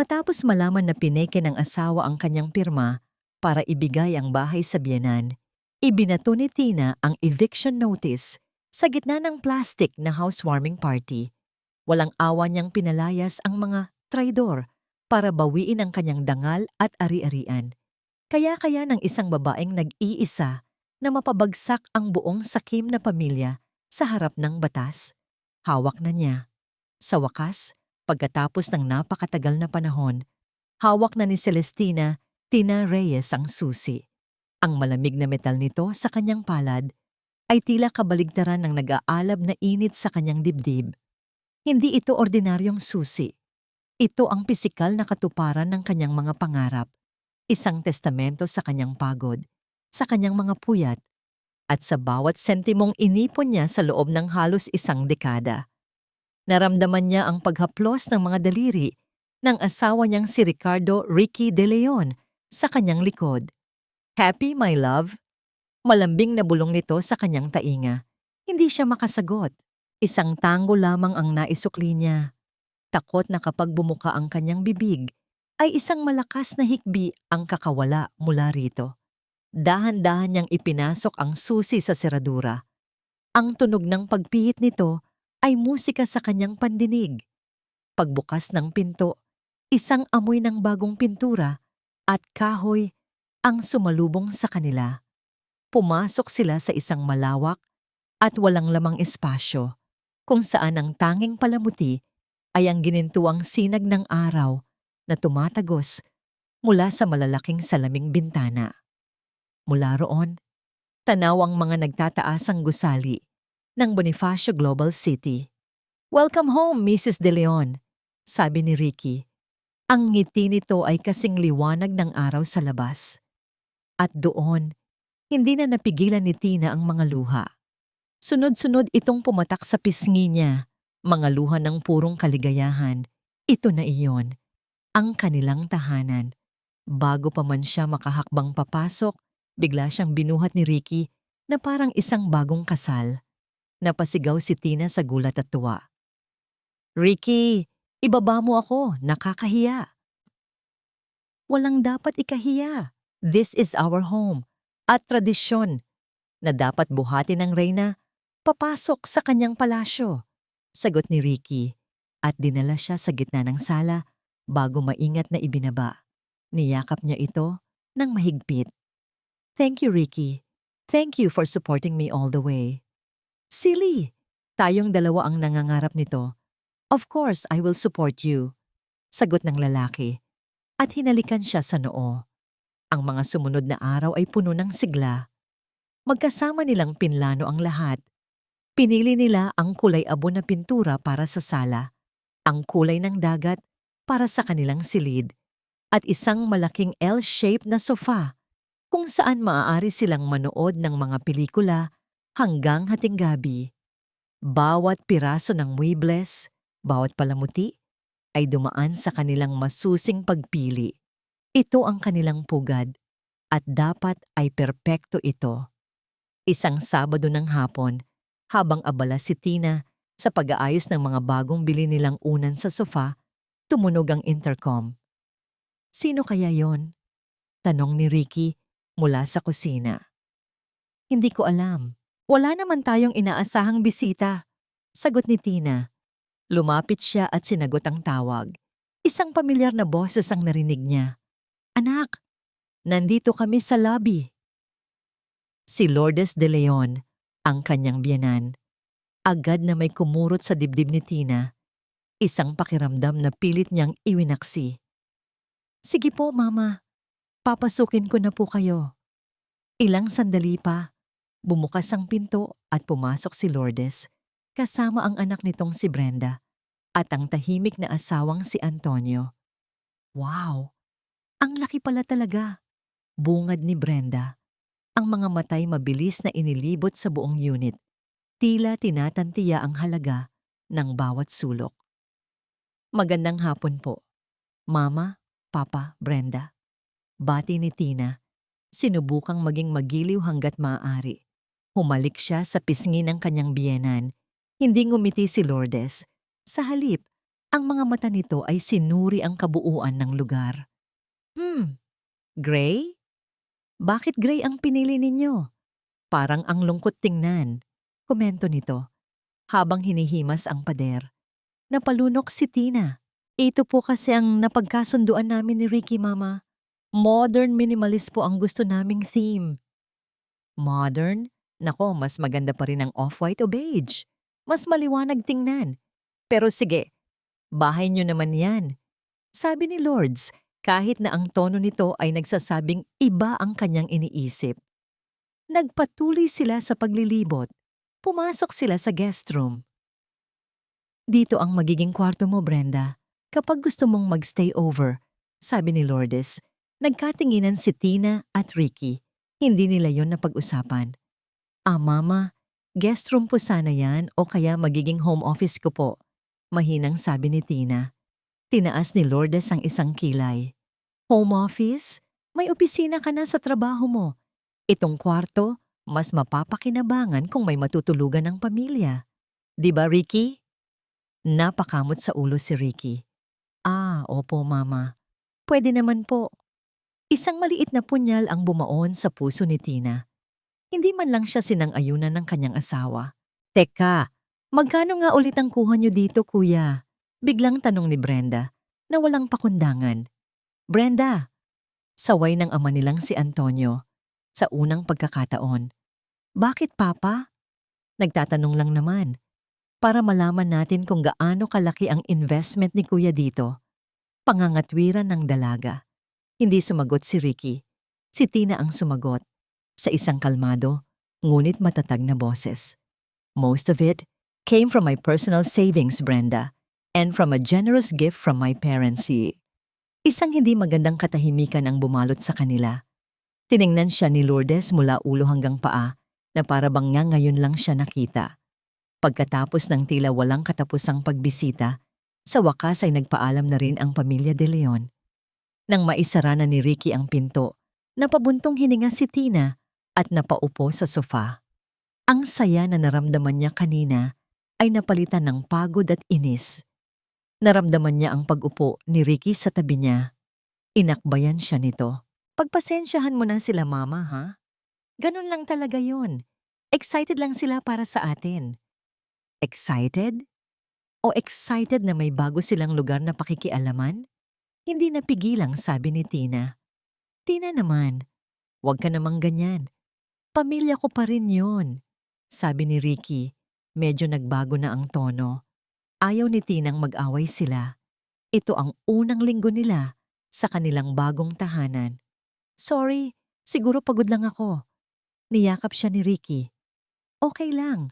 Matapos malaman na pineke ng asawa ang kanyang pirma para ibigay ang bahay sa biyenan, ibinato ni Tina ang eviction notice sa gitna ng plastic na housewarming party. Walang awa niyang pinalayas ang mga traidor para bawiin ang kanyang dangal at ari-arian. Kaya ng isang babaeng nag-iisa na mapabagsak ang buong sakim na pamilya sa harap ng batas. Hawak na niya. Sa wakas, pagkatapos ng napakatagal na panahon, hawak na ni Celestina Tina Reyes ang susi. Ang malamig na metal nito sa kanyang palad ay tila kabaligtaran ng nag-aalab na init sa kanyang dibdib. Hindi ito ordinaryong susi. Ito ang pisikal na katuparan ng kanyang mga pangarap, isang testamento sa kanyang pagod, sa kanyang mga puyat, at sa bawat sentimong inipon niya sa loob ng halos isang dekada. Naramdaman niya ang paghaplos ng mga daliri ng asawa niyang si Ricardo Ricky De Leon sa kanyang likod. "Happy, my love?" Malambing na bulong nito sa kanyang tainga. Hindi siya makasagot. Isang tango lamang ang naisukli niya. Takot na kapag bumuka ang kanyang bibig, ay isang malakas na hikbi ang kakawala mula rito. Dahan-dahan niyang ipinasok ang susi sa seradura. Ang tunog ng pagpihit nito ay musika sa kanyang pandinig. Pagbukas ng pinto, isang amoy ng bagong pintura at kahoy ang sumalubong sa kanila. Pumasok sila sa isang malawak at walang lamang espasyo, kung saan ang tanging palamuti ay ang ginintuang sinag ng araw na tumatagos mula sa malalaking salaming bintana. Mula roon, tanaw ang mga nagtataasang gusali ng Bonifacio Global City. "Welcome home, Mrs. De Leon," sabi ni Ricky. Ang ngiti nito ay kasing liwanag ng araw sa labas. At doon, hindi na napigilan ni Tina ang mga luha. Sunod-sunod itong pumatak sa pisngi niya, mga luha ng purong kaligayahan. Ito na iyon, ang kanilang tahanan. Bago pa man siya makahakbang papasok, bigla siyang binuhat ni Ricky na parang isang bagong kasal. Napasigaw si Tina sa gulat at tuwa. "Ricky, ibaba mo ako, nakakahiya." "Walang dapat ikahiya. This is our home. At tradisyon na dapat buhatin ng reyna papasok sa kanyang palasyo," sagot ni Ricky, at dinala siya sa gitna ng sala bago maingat na ibinaba. Niyakap niya ito ng mahigpit. "Thank you, Ricky. Thank you for supporting me all the way." "Silly! Tayong dalawa ang nangangarap nito. Of course, I will support you," sagot ng lalaki, at hinalikan siya sa noo. Ang mga sumunod na araw ay puno ng sigla. Magkasama nilang pinlano ang lahat. Pinili nila ang kulay abo na pintura para sa sala, ang kulay ng dagat para sa kanilang silid, at isang malaking L-shaped na sofa kung saan maaari silang manood ng mga pelikula hanggang hating gabi. Bawat piraso ng muebles, bawat palamuti, ay dumaan sa kanilang masusing pagpili. Ito ang kanilang pugad, at dapat ay perpekto ito. Isang Sabado ng hapon, habang abala si Tina sa pag-aayos ng mga bagong bili nilang unan sa sofa, tumunog ang intercom. "Sino kaya yon?" tanong ni Ricky mula sa kusina. "Hindi ko alam. Wala naman tayong inaasahang bisita," sagot ni Tina. Lumapit siya at sinagot ang tawag. Isang pamilyar na boses ang narinig niya. "Anak, nandito kami sa lobby." Si Lourdes De Leon, ang kanyang biyenan. Agad na may kumurot sa dibdib ni Tina. Isang pakiramdam na pilit niyang iwinaksi. "Sige po, Mama. Papasukin ko na po kayo." Ilang sandali pa, bumukas ang pinto at pumasok si Lourdes, kasama ang anak nitong si Brenda, at ang tahimik na asawang si Antonio. "Wow! Ang laki pala talaga," bungad ni Brenda. Ang mga matay mabilis na inilibot sa buong unit. Tila tinatantiya ang halaga ng bawat sulok. "Magandang hapon po, Mama, Papa, Brenda." Bati ni Tina. Sinubukang maging magiliw hanggat maaari. Humalik siya sa pisngi ng kanyang biyenan. Hindi ngumiti si Lourdes. Sa halip, Ang mga mata nito ay sinuri ang kabuuan ng lugar. Gray? Bakit gray ang pinili ninyo? Parang ang lungkot tingnan. Komento nito habang hinihimas ang pader. Napalunok si Tina. Ito po kasi ang napagkasunduan namin ni Ricky, Mama. Modern minimalist po ang gusto naming theme. Modern? Nako, mas maganda pa rin ang off-white o beige. Mas maliwanag tingnan. Pero sige, bahay nyo naman yan. Sabi ni Lourdes, kahit na ang tono nito ay nagsasabing iba ang kanyang iniisip. Nagpatuloy sila sa paglilibot. Pumasok sila sa guest room. Dito ang magiging kwarto mo, Brenda, kapag gusto mong magstay over, sabi ni Lourdes. Nagkatinginan si Tina at Ricky. Hindi nila yon napag-usapan. Mama, guest room po sana yan o kaya magiging home office ko po, mahinang sabi ni Tina. Tinaas ni Lourdes ang isang kilay. Home office? May opisina ka na sa trabaho mo. Itong kwarto, mas mapapakinabangan kung may matutulugan ng pamilya. Di ba, Ricky? Napakamot sa ulo si Ricky. Opo, Mama. Pwede naman po. Isang maliit na punyal ang bumaon sa puso ni Tina. Hindi man lang siya sinang-ayunan ng kanyang asawa. Teka, magkano nga ulit ang kuha niyo dito, kuya? Biglang tanong ni Brenda na walang pakundangan. Brenda, saway ng ama nilang si Antonio sa unang pagkakataon. Bakit, Papa? Nagtatanong lang naman para malaman natin kung gaano kalaki ang investment ni kuya dito. Pangangatwiran ng dalaga. Hindi sumagot si Ricky. Si Tina ang sumagot sa isang kalmado, ngunit matatag na boses. Most of it came from my personal savings, Brenda, and from a generous gift from my parents. Isang hindi magandang katahimikan ang bumalot sa kanila. Tiningnan siya ni Lourdes mula ulo hanggang paa na para bang nga ngayon lang siya nakita. Pagkatapos ng tila walang katapusang pagbisita, sa wakas ay nagpaalam na rin ang pamilya De Leon. Nang maisara na ni Ricky ang pinto, napabuntong hininga si Tina at napaupo sa sofa. Ang saya na naramdaman niya kanina ay napalitan ng pagod at inis. Naramdaman niya ang pag-upo ni Ricky sa tabi niya. Inakbayan siya nito. Pagpasensyahan mo na sila, Mama, ha? Ganun lang talaga yon. Excited lang sila para sa atin. Excited? O excited na may bago silang lugar na pakikialaman? Hindi napigilang sabi ni Tina. Tina naman, huwag ka namang ganyan. Pamilya ko pa rin yon, sabi ni Ricky. Medyo nagbago na ang tono. Ayaw ni Tinang mag-away sila. Ito ang unang linggo nila sa kanilang bagong tahanan. Sorry, siguro pagod lang ako. Niyakap siya ni Ricky. Okay lang,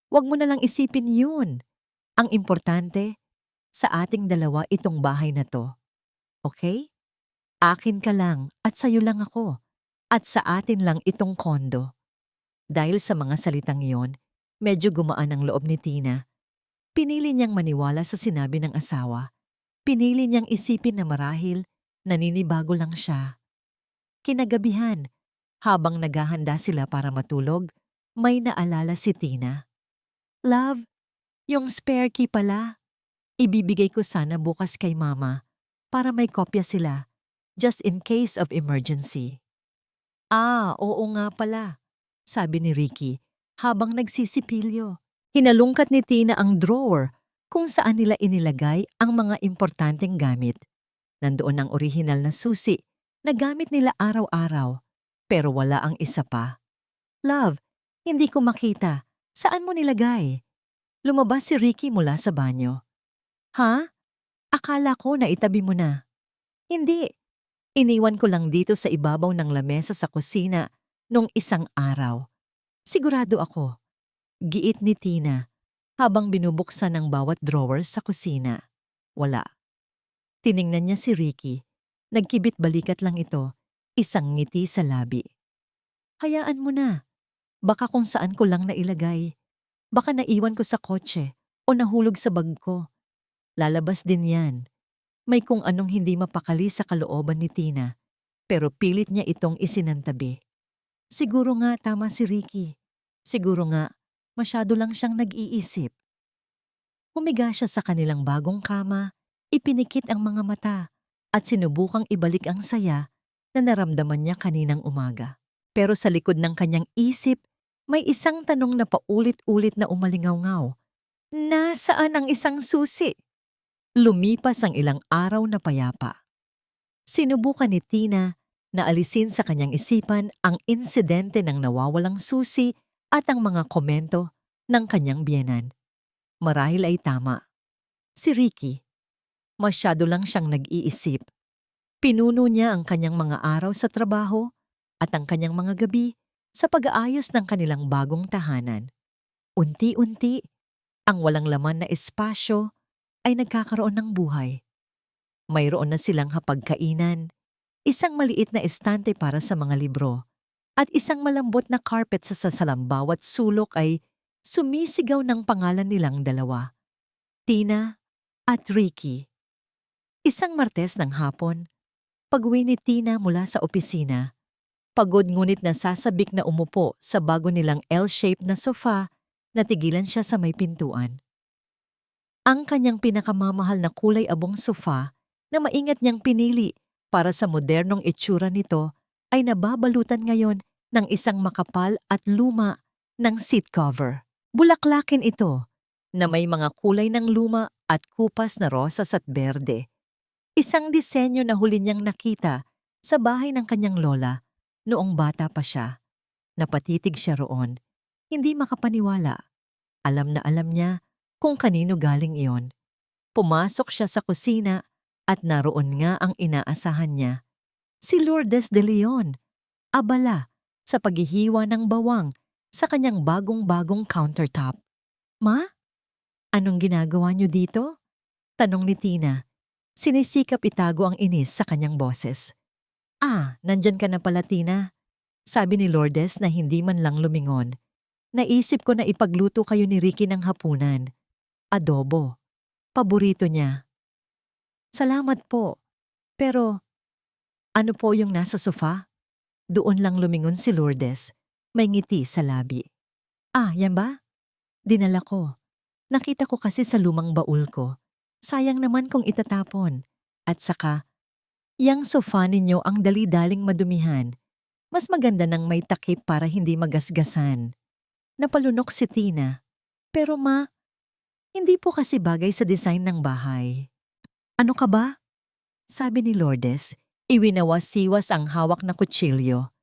huwag mo na lang isipin yun. Ang importante, sa ating dalawa itong bahay na to. Okay? Akin ka lang at sayo lang ako. At sa atin lang itong kondo. Dahil sa mga salitang yon, medyo gumaan ang loob ni Tina. Pinili niyang maniwala sa sinabi ng asawa. Pinili niyang isipin na marahil naninibago lang siya. Kinagabihan, habang naghahanda sila para matulog, may naalala si Tina. Love, yung spare key pala. Ibibigay ko sana bukas kay Mama para may kopya sila, just in case of emergency. Oo nga pala, sabi ni Ricky habang nagsisipilyo. Hinalungkat ni Tina ang drawer kung saan nila inilagay ang mga importanteng gamit. Nandoon ang orihinal na susi na gamit nila araw-araw, pero wala ang isa pa. Love, hindi ko makita. Saan mo nilagay? Lumabas si Ricky mula sa banyo. Ha? Akala ko na itabi mo na. Hindi. Iniwan ko lang dito sa ibabaw ng lamesa sa kusina nung isang araw. Sigurado ako. Giit ni Tina habang binubuksan ang bawat drawer sa kusina. Wala. Tiningnan niya si Ricky. Nagkibit balikat lang ito, isang ngiti sa labi. Hayaan mo na. Baka kung saan ko lang nailagay. Baka naiwan ko sa kotse o nahulog sa bag ko. Lalabas din yan. May kung anong hindi mapakali sa kalooban ni Tina, pero pilit niya itong isinantabi. Siguro nga tama si Ricky. Siguro nga masyado lang siyang nag-iisip. Humiga siya sa kanilang bagong kama, ipinikit ang mga mata, at sinubukang ibalik ang saya na naramdaman niya kaninang umaga. Pero sa likod ng kanyang isip, may isang tanong na paulit-ulit na umalingaw-ngaw. Nasaan ang isang susi? Lumipas ang ilang araw na payapa. Sinubukan ni Tina na alisin sa kanyang isipan ang insidente ng nawawalang susi at ang mga komento ng kanyang biyenan. Marahil ay tama. Si Ricky, masyado lang siyang nag-iisip. Pinuno niya ang kanyang mga araw sa trabaho at ang kanyang mga gabi sa pag-aayos ng kanilang bagong tahanan. Unti-unti, ang walang laman na espasyo ay nagkakaroon ng buhay. Mayroon na silang hapagkainan, isang maliit na estante para sa mga libro, at isang malambot na carpet sa sasalam. Bawat sulok ay sumisigaw ng pangalan nilang dalawa, Tina at Ricky. Isang Martes ng hapon, pag-uwi ni Tina mula sa opisina, pagod ngunit nasasabik na umupo sa bago nilang L-shaped na sofa, natigilan siya sa may pintuan. Ang kanyang pinakamamahal na kulay abong sofa na maingat niyang pinili para sa modernong itsura nito ay nababalutan ngayon ng isang makapal at luma ng seat cover. Bulaklakin ito na may mga kulay ng luma at kupas na rosas at berde. Isang disenyo na huli niyang nakita sa bahay ng kanyang lola noong bata pa siya. Napatitig siya roon, hindi makapaniwala. Alam na alam niya kung kanino galing iyon. Pumasok siya sa kusina at naroon nga ang inaasahan niya. Si Lourdes de Leon, abala sa paghihiwa ng bawang sa kanyang bagong-bagong countertop. Ma, anong ginagawa niyo dito? Tanong ni Tina. Sinisikap itago ang inis sa kanyang boses. Nandyan ka na pala, Tina. Sabi ni Lourdes na hindi man lang lumingon. Naisip ko na ipagluto kayo ni Ricky ng hapunan. Adobo. Paborito niya. Salamat po. Pero, ano po yung nasa sofa? Doon lang lumingon si Lourdes. May ngiti sa labi. Yan ba? Dinala ko. Nakita ko kasi sa lumang baul ko. Sayang naman kung itatapon. At saka, yang sofa ninyo ang dali-daling madumihan. Mas maganda nang may takip para hindi magasgasan. Napalunok si Tina. Pero ma, hindi po kasi bagay sa design ng bahay. Ano ka ba? Sabi ni Lourdes, iwinawas-siwas ang hawak na kutsilyo.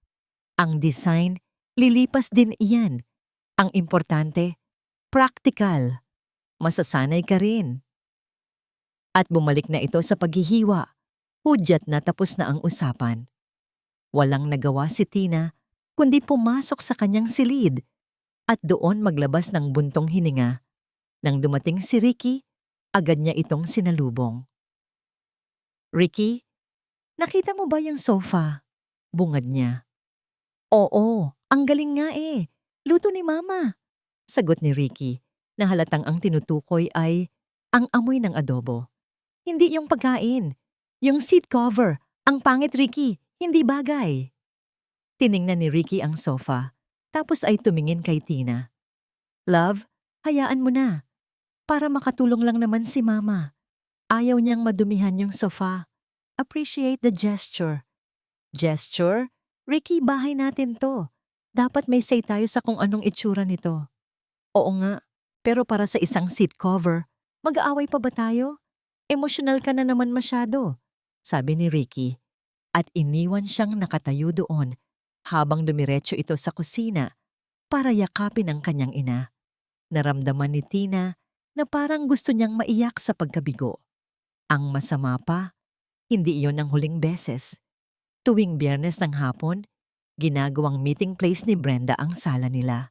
Ang design, lilipas din iyan. Ang importante, practical. Masasanay ka rin. At bumalik na ito sa paghihiwa. Hudyat na tapos na ang usapan. Walang nagawa si Tina, kundi pumasok sa kanyang silid at doon maglabas ng buntong hininga. Nang dumating si Ricky, agad niya itong sinalubong. Ricky, nakita mo ba yung sofa? Bungad niya. Oo, ang galing nga eh. Luto ni Mama. Sagot ni Ricky, na halatang ang tinutukoy ay ang amoy ng adobo. Hindi yung pagkain. Yung seat cover. Ang pangit, Ricky. Hindi bagay. Tiningnan ni Ricky ang sofa, tapos ay tumingin kay Tina. Love, hayaan mo na. Para makatulong lang naman si Mama. Ayaw niyang madumihan yung sofa. Appreciate the gesture. Gesture? Ricky, bahay natin to. Dapat may say tayo sa kung anong itsura nito. Oo nga, pero para sa isang seat cover, mag-aaway pa ba tayo? Emosyonal ka na naman masyado, sabi ni Ricky. At iniwan siyang nakatayo doon habang dumiretso ito sa kusina para yakapin ang kanyang ina. Naramdaman ni Tina na parang gusto niyang maiyak sa pagkabigo. Ang masama pa, hindi iyon ang huling beses. Tuwing Biyernes ng hapon, ginagawang meeting place ni Brenda ang sala nila.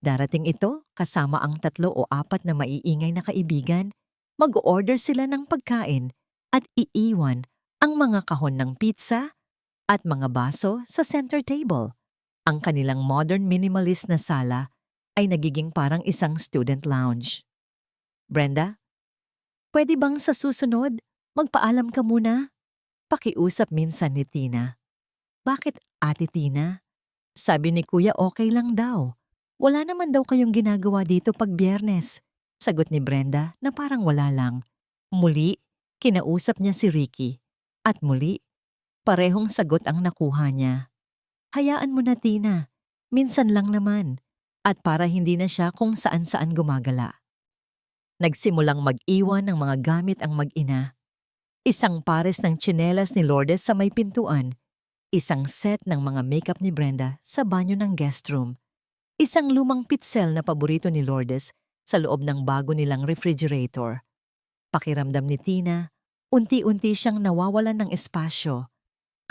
Darating ito kasama ang 3 o 4 na maiingay na kaibigan, mag-order sila ng pagkain at iiwan ang mga kahon ng pizza at mga baso sa center table. Ang kanilang modern minimalist na sala ay nagiging parang isang student lounge. Brenda, pwede bang sa susunod magpaalam ka muna? Pakiusap minsan ni Tina. Bakit, Ate Tina? Sabi ni Kuya okay lang daw. Wala naman daw kayong ginagawa dito pag Biyernes. Sagot ni Brenda na parang wala lang. Muli, kinausap niya si Ricky. At muli, parehong sagot ang nakuha niya. Hayaan mo na, Tina. Minsan lang naman. At para hindi na siya kung saan-saan gumagala. Nagsimulang mag-iwan ng mga gamit ang mag-ina. Isang pares ng tsinelas ni Lourdes sa may pintuan. Isang set ng mga makeup ni Brenda sa banyo ng guest room. Isang lumang pitsel na paborito ni Lourdes sa loob ng bago nilang refrigerator. Pakiramdam ni Tina, unti-unti siyang nawawalan ng espasyo.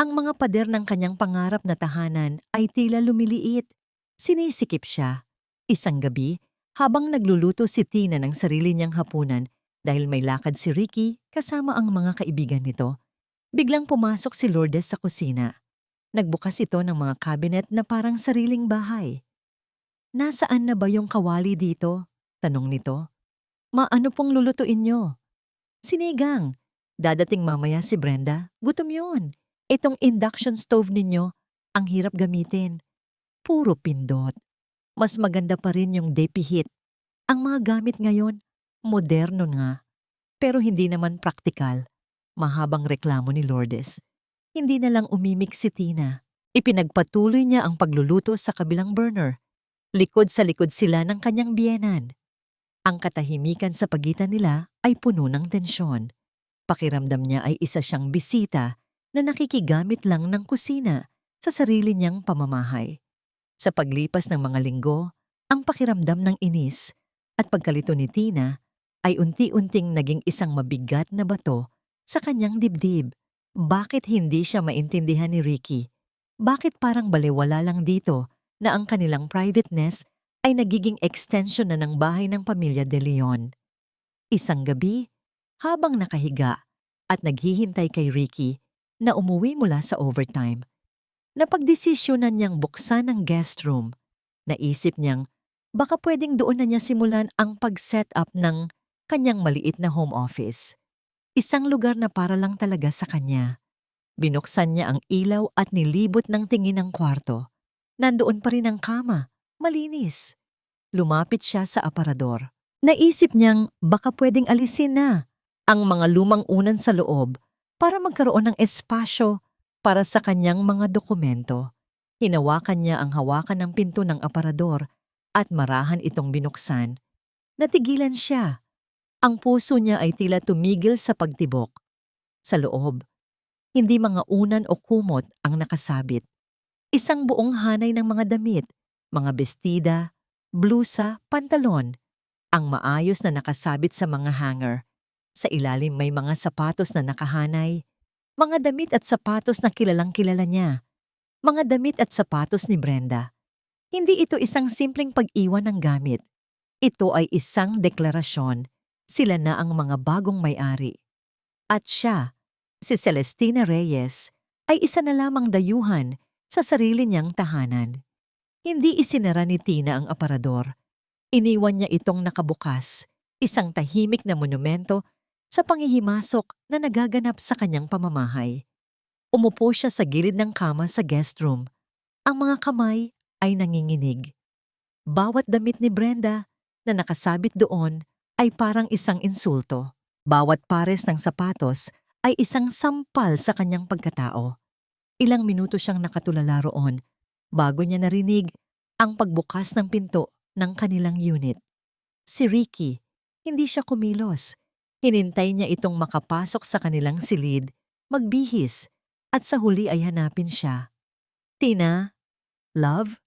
Ang mga pader ng kanyang pangarap na tahanan ay tila lumiliit. Sinisikip siya. Isang gabi, habang nagluluto si Tina ng sarili niyang hapunan dahil may lakad si Ricky kasama ang mga kaibigan nito, biglang pumasok si Lourdes sa kusina. Nagbukas ito ng mga cabinet na parang sariling bahay. "Nasaan na ba yung kawali dito?" tanong nito. "Maano pong lulutuin niyo?" "Sinigang. Dadating mamaya si Brenda. Gutom yun. Itong induction stove ninyo, ang hirap gamitin. Puro pindot. Mas maganda pa rin yung DP Heat. Ang mga gamit ngayon, moderno nga. Pero hindi naman praktikal." Mahabang reklamo ni Lourdes. Hindi na lang umimik si Tina. Ipinagpatuloy niya ang pagluluto sa kabilang burner. Likod sa likod sila ng kanyang biyenan. Ang katahimikan sa pagitan nila ay puno ng tensyon. Pakiramdam niya ay isa siyang bisita na nakikigamit lang ng kusina sa sarili niyang pamamahay. Sa paglipas ng mga linggo, ang pakiramdam ng inis at pagkalito ni Tina ay unti-unting naging isang mabigat na bato sa kanyang dibdib. Bakit hindi siya maintindihan ni Ricky? Bakit parang balewala lang dito na ang kanilang privateness ay nagiging extension na ng bahay ng pamilya De Leon? Isang gabi, habang nakahiga at naghihintay kay Ricky na umuwi mula sa overtime, napagdesisyonan niyang buksan ang guest room. Naisip niyang baka pwedeng doon na niya simulan ang pag-set up ng kanyang maliit na home office. Isang lugar na para lang talaga sa kanya. Binuksan niya ang ilaw at nilibot ng tingin ang kwarto. Nandoon pa rin ang kama, malinis. Lumapit siya sa aparador. Naisip niyang baka pwedeng alisin na ang mga lumang unan sa loob para magkaroon ng espasyo para sa kanyang mga dokumento. Hinawakan niya ang hawakan ng pinto ng aparador at marahan itong binuksan. Natigilan siya. Ang puso niya ay tila tumigil sa pagtibok. Sa loob, hindi mga unan o kumot ang nakasabit. Isang buong hanay ng mga damit, mga bestida, blusa, pantalon, ang maayos na nakasabit sa mga hanger. Sa ilalim may mga sapatos na nakahanay, mga damit at sapatos na kilalang-kilala niya, mga damit at sapatos ni Brenda. Hindi ito isang simpleng pag-iwan ng gamit. Ito ay isang deklarasyon. Sila na ang mga bagong may-ari. At siya, si Celestina Reyes, ay isa na lamang dayuhan sa sarili niyang tahanan. Hindi isinara ni Tina ang aparador. Iniwan niya itong nakabukas, isang tahimik na monumento sa panghihimasok na nagaganap sa kanyang pamamahay. Umupo siya sa gilid ng kama sa guest room. Ang mga kamay ay nanginginig. Bawat damit ni Brenda na nakasabit doon ay parang isang insulto. Bawat pares ng sapatos ay isang sampal sa kanyang pagkatao. Ilang minuto siyang nakatulala roon bago niya narinig ang pagbukas ng pinto ng kanilang unit. Si Ricky, hindi siya kumilos. Hinintay niya itong makapasok sa kanilang silid, magbihis, at sa huli ay hanapin siya. "Tina? Love?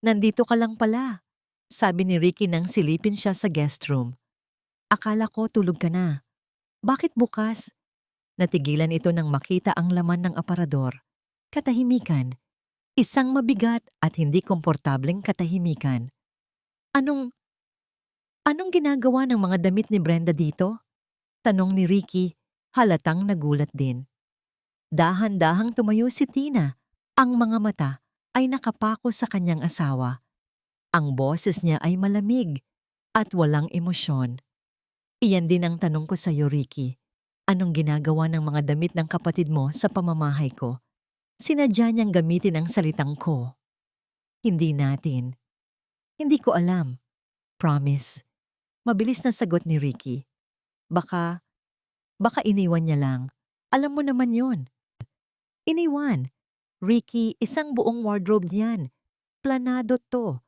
Nandito ka lang pala," sabi ni Ricky nang silipin siya sa guest room. "Akala ko tulog ka na. Bakit bukas?" Natigilan ito nang makita ang laman ng aparador. Katahimikan. Isang mabigat at hindi komportableng katahimikan. Anong ginagawa ng mga damit ni Brenda dito?" Tanong ni Ricky, halatang nagulat din. Dahan-dahang tumayo si Tina. Ang mga mata ay nakapako sa kanyang asawa. Ang boses niya ay malamig at walang emosyon. "Iyan din ang tanong ko sa iyo, Ricky. Anong ginagawa ng mga damit ng kapatid mo sa pamamahay ko?" Sinadya niyang gamitin ang salitang ko. "Hindi natin. Hindi ko alam. Promise. Mabilis na sagot ni Ricky. Baka iniwan niya lang. Alam mo naman yon. Iniwan. Ricky, isang buong wardrobe niyan. Planado to.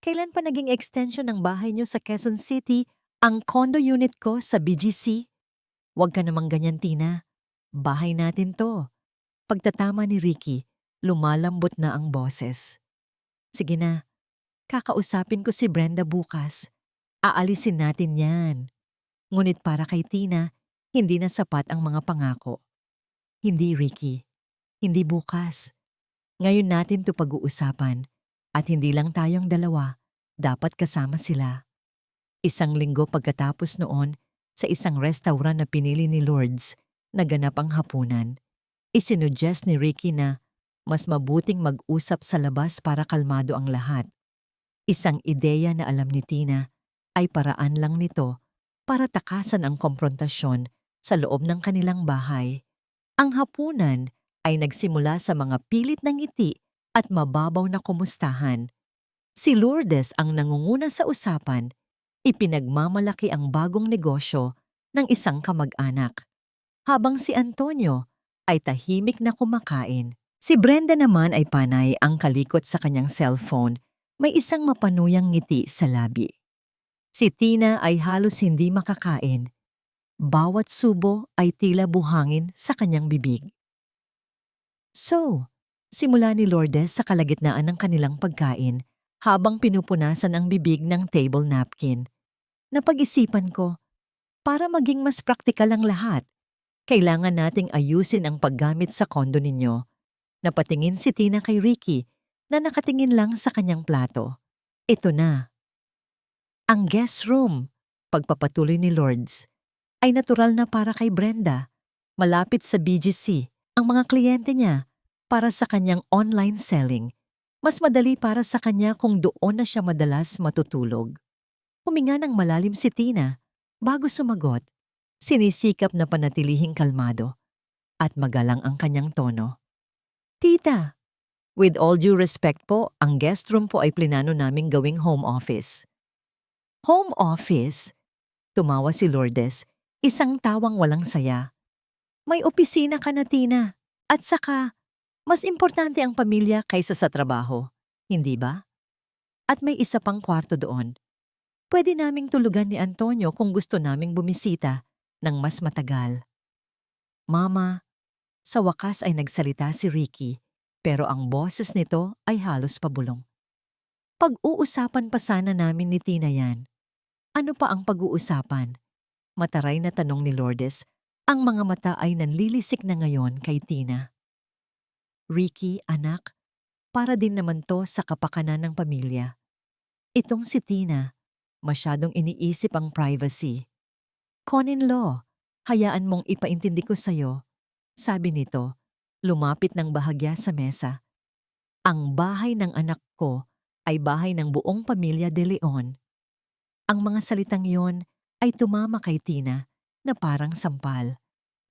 Kailan pa naging extension ng bahay niyo sa Quezon City ang condo unit ko sa BGC? Huwag ka namang ganyan, Tina. Bahay natin to. Pagtatama ni Ricky, lumalambot na ang boses. Sige na, kakausapin ko si Brenda bukas. Aalisin natin yan. Ngunit para kay Tina, hindi na sapat ang mga pangako. Hindi, Ricky. Hindi bukas. Ngayon natin to pag-uusapan. At hindi lang tayong dalawa, dapat kasama sila. Isang linggo pagkatapos noon, sa isang restaurant na pinili ni Lourdes, naganap ang hapunan. Isinuggest ni Ricky na mas mabuting mag-usap sa labas para kalmado ang lahat. Isang ideya na alam ni Tina ay paraan lang nito para takasan ang komprontasyon sa loob ng kanilang bahay. Ang hapunan ay nagsimula sa mga pilit na ngiti at mababaw na kumustahan. Si Lourdes ang nangunguna sa usapan, ipinagmamalaki ang bagong negosyo ng isang kamag-anak. Habang si Antonio ay tahimik na kumakain. Si Brenda naman ay panay ang kalikot sa kanyang cellphone, may isang mapanuyang ngiti sa labi. Si Tina ay halos hindi makakain. Bawat subo ay tila buhangin sa kanyang bibig. So, simula ni Lourdes sa kalagitnaan ng kanilang pagkain habang pinupunasan ang bibig ng table napkin. Napag-isipan ko, para maging mas praktikal ang lahat, kailangan nating ayusin ang paggamit sa kondo ninyo. Napatingin si Tina kay Ricky na nakatingin lang sa kanyang plato. Ito na. Ang guest room, pagpapatuloy ni Lourdes, ay natural na para kay Brenda. Malapit sa BGC, ang mga kliyente niya para sa kanyang online selling. Mas madali para sa kanya kung doon na siya madalas matutulog. Huminga ng malalim si Tina bago sumagot. Sinisikap na panatilihing kalmado at magalang ang kanyang tono. Tita, with all due respect po, ang guest room po ay plinano naming gawing home office. Home office? Tumawa si Lourdes, isang tawang walang saya. May opisina ka na, Tina. At saka, mas importante ang pamilya kaysa sa trabaho, hindi ba? At may isa pang kwarto doon. Pwede naming tulugan ni Antonio kung gusto naming bumisita ng mas matagal. Mama, sa wakas ay nagsalita si Ricky, pero ang boses nito ay halos pabulong. Pag-uusapan pa sana namin ni Tina yan. Ano pa ang pag-uusapan? Mataray na tanong ni Lourdes, ang mga mata ay nanlilisik na ngayon kay Tina. Ricky, anak, para din naman to sa kapakanan ng pamilya. Itong si Tina, masyadong iniisip ang privacy. Con-in-law, hayaan mong ipaintindi ko sa'yo. Sabi nito, lumapit ng bahagya sa mesa. Ang bahay ng anak ko ay bahay ng buong pamilya de Leon. Ang mga salitang yon ay tumama kay Tina na parang sampal.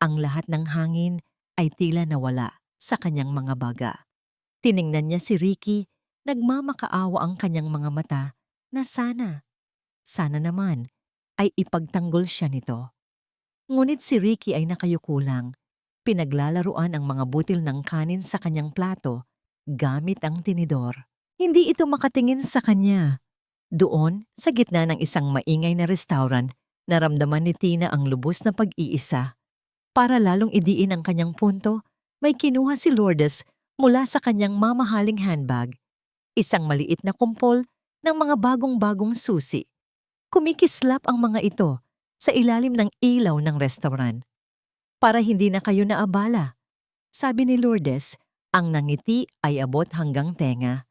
Ang lahat ng hangin ay tila nawala sa kanyang mga baga. Tiningnan niya si Ricky, nagmamakaawa ang kanyang mga mata na sana naman ay ipagtanggol siya nito. Ngunit si Ricky ay nakayuko lang, pinaglalaruan ang mga butil ng kanin sa kanyang plato gamit ang tinidor. Hindi ito makatingin sa kanya. Doon, sa gitna ng isang maingay na restaurant, naramdaman ni Tina ang lubos na pag-iisa. Para lalong idiin ang kanyang punto, may kinuha si Lourdes mula sa kanyang mamahaling handbag. Isang maliit na kumpol ng mga bagong-bagong susi. Kumikislap ang mga ito sa ilalim ng ilaw ng restaurant. Para hindi na kayo naabala, sabi ni Lourdes, ang nangiti ay abot hanggang tenga.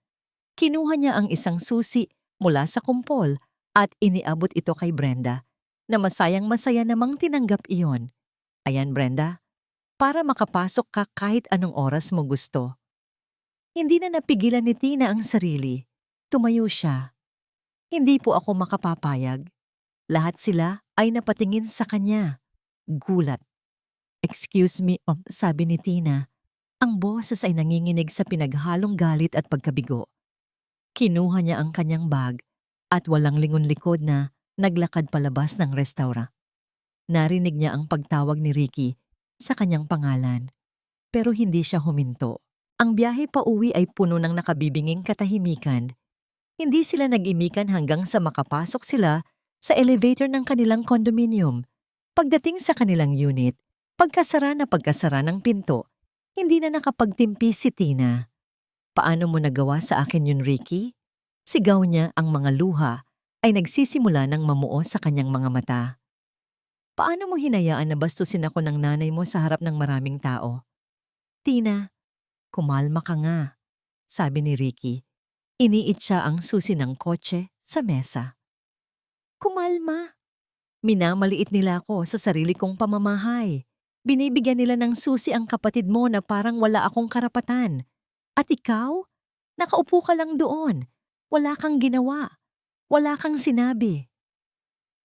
Kinuha niya ang isang susi mula sa kumpol at iniabot ito kay Brenda, na masayang-masaya namang tinanggap iyon. Ayan, Brenda, para makapasok ka kahit anong oras mo gusto. Hindi na napigilan ni Tina ang sarili. Tumayo siya. Hindi po ako makapapayag. Lahat sila ay napatingin sa kanya. Gulat. Excuse me, sabi ni Tina. Ang boses ay nanginginig sa pinaghalong galit at pagkabigo. Kinuha niya ang kanyang bag at walang lingon-likod na Naglakad palabas ng restaurant. Narinig niya ang pagtawag ni Ricky sa kanyang pangalan, pero hindi siya huminto. Ang biyahe pa uwi ay puno ng nakabibinging katahimikan. Hindi sila nag-imikan hanggang sa makapasok sila sa elevator ng kanilang condominium. Pagdating sa kanilang unit, pagkasara ng pinto, hindi na nakapagtimpi si Tina. "Paano mo nagawa sa akin yun, Ricky?" Sigaw niya, ang mga luha ay nagsisimula ng mamuo sa kanyang mga mata. "Paano mo hinayaan na bastusin ako ng nanay mo sa harap ng maraming tao?" "Tina, kumalma ka nga," sabi ni Ricky. Iniit siya ang susi ng kotse sa mesa. "Kumalma? Minamaliit nila ako sa sarili kong pamamahay. Binibigyan nila ng susi ang kapatid mo na parang wala akong karapatan. At ikaw? Nakaupo ka lang doon. Wala kang ginawa. Wala kang sinabi.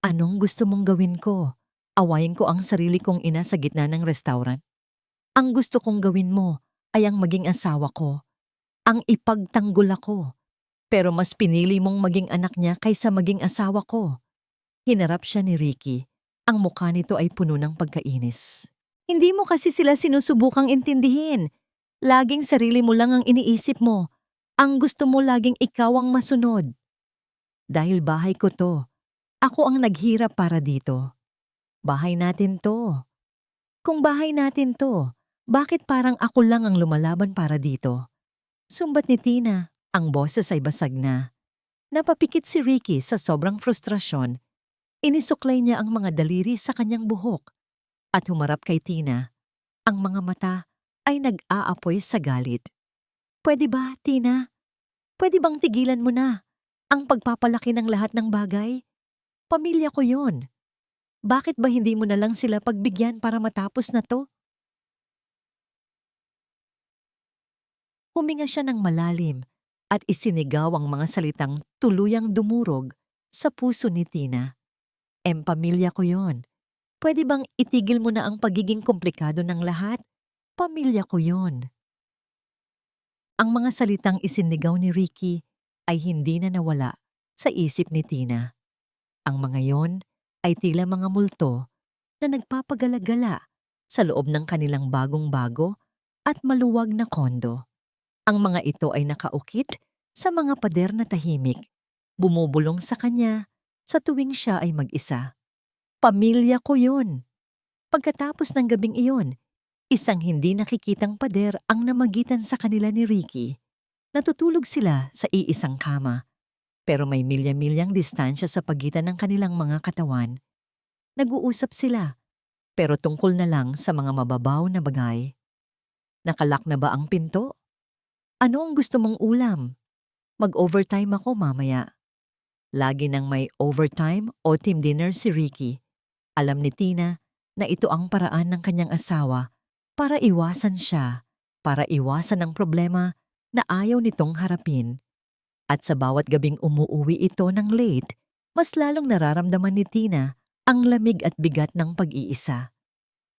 Anong gusto mong gawin ko? Awayin ko ang sarili kong ina sa gitna ng restaurant? Ang gusto kong gawin mo ay ang maging asawa ko. Ang ipagtanggol ako. Pero mas pinili mong maging anak niya kaysa maging asawa ko." Hinarap siya ni Ricky. Ang mukha nito ay puno ng pagkainis. "Hindi mo kasi sila sinusubukang intindihin. Laging sarili mo lang ang iniisip mo. Ang gusto mo laging ikaw ang masunod. Dahil bahay ko to. Ako ang naghirap para dito. Bahay natin to. Kung bahay natin to, bakit parang ako lang ang lumalaban para dito?" Sumbat ni Tina. Ang boses ay basag na. Napapikit si Ricky sa sobrang frustrasyon. Inisuklay niya ang mga daliri sa kanyang buhok at humarap kay Tina. Ang mga mata ay nag-aapoy sa galit. "Pwede ba, Tina? Pwede bang tigilan mo na ang pagpapalaki ng lahat ng bagay? Pamilya ko yon. Bakit ba hindi mo na lang sila pagbigyan para matapos na to?" Huminga siya ng malalim at isinigaw ang mga salitang tuluyang dumurog sa puso ni Tina. Pamilya ko yon. Pwede bang itigil mo na ang pagiging komplikado ng lahat? Pamilya ko yon. Ang mga salitang isinigaw ni Ricky ay hindi na nawala sa isip ni Tina. Ang mga yon ay tila mga multo na nagpapagalagala sa loob ng kanilang bagong-bago at maluwag na kondo. Ang mga ito ay nakaukit sa mga pader na tahimik, bumubulong sa kanya sa tuwing siya ay mag-isa. Pamilya ko yun. Pagkatapos ng gabing iyon, isang hindi nakikitang pader ang namagitan sa kanila ni Ricky. Natutulog sila sa iisang kama, pero may milya-milyang distansya sa pagitan ng kanilang mga katawan. Nag-uusap sila, pero tungkol na lang sa mga mababaw na bagay. "Nakalak na ba ang pinto? Ano ang gusto mong ulam? Mag-overtime ako mamaya." Lagi nang may overtime o team dinner si Ricky. Alam ni Tina na ito ang paraan ng kanyang asawa para iwasan siya, para iwasan ang problema na ayaw nitong harapin. At sa bawat gabing umuuwi ito ng late, mas lalong nararamdaman ni Tina ang lamig at bigat ng pag-iisa.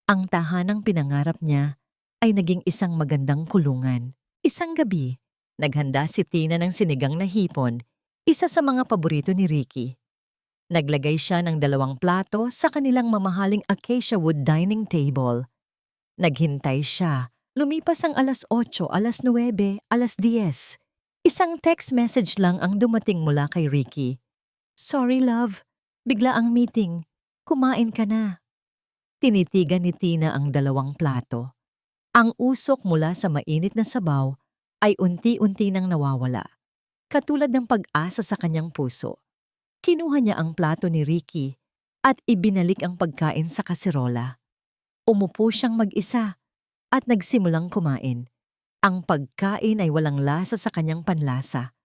Ang tahanang pinangarap niya ay naging isang magandang kulungan. Isang gabi, naghanda si Tina ng sinigang na hipon, isa sa mga paborito ni Ricky. Naglagay siya ng 2 plato sa kanilang mamahaling acacia wood dining table. Naghintay siya. Lumipas ang 8:00, 9:00, 10:00. Isang text message lang ang dumating mula kay Ricky. "Sorry love, bigla ang meeting. Kumain ka na." Tinitigan ni Tina ang 2 plato. Ang usok mula sa mainit na sabaw ay unti-unti nang nawawala, katulad ng pag-asa sa kanyang puso. Kinuha niya ang plato ni Ricky at ibinalik ang pagkain sa kaserola. Umupo siyang mag-isa at nagsimulang kumain. Ang pagkain ay walang lasa sa kanyang panlasa.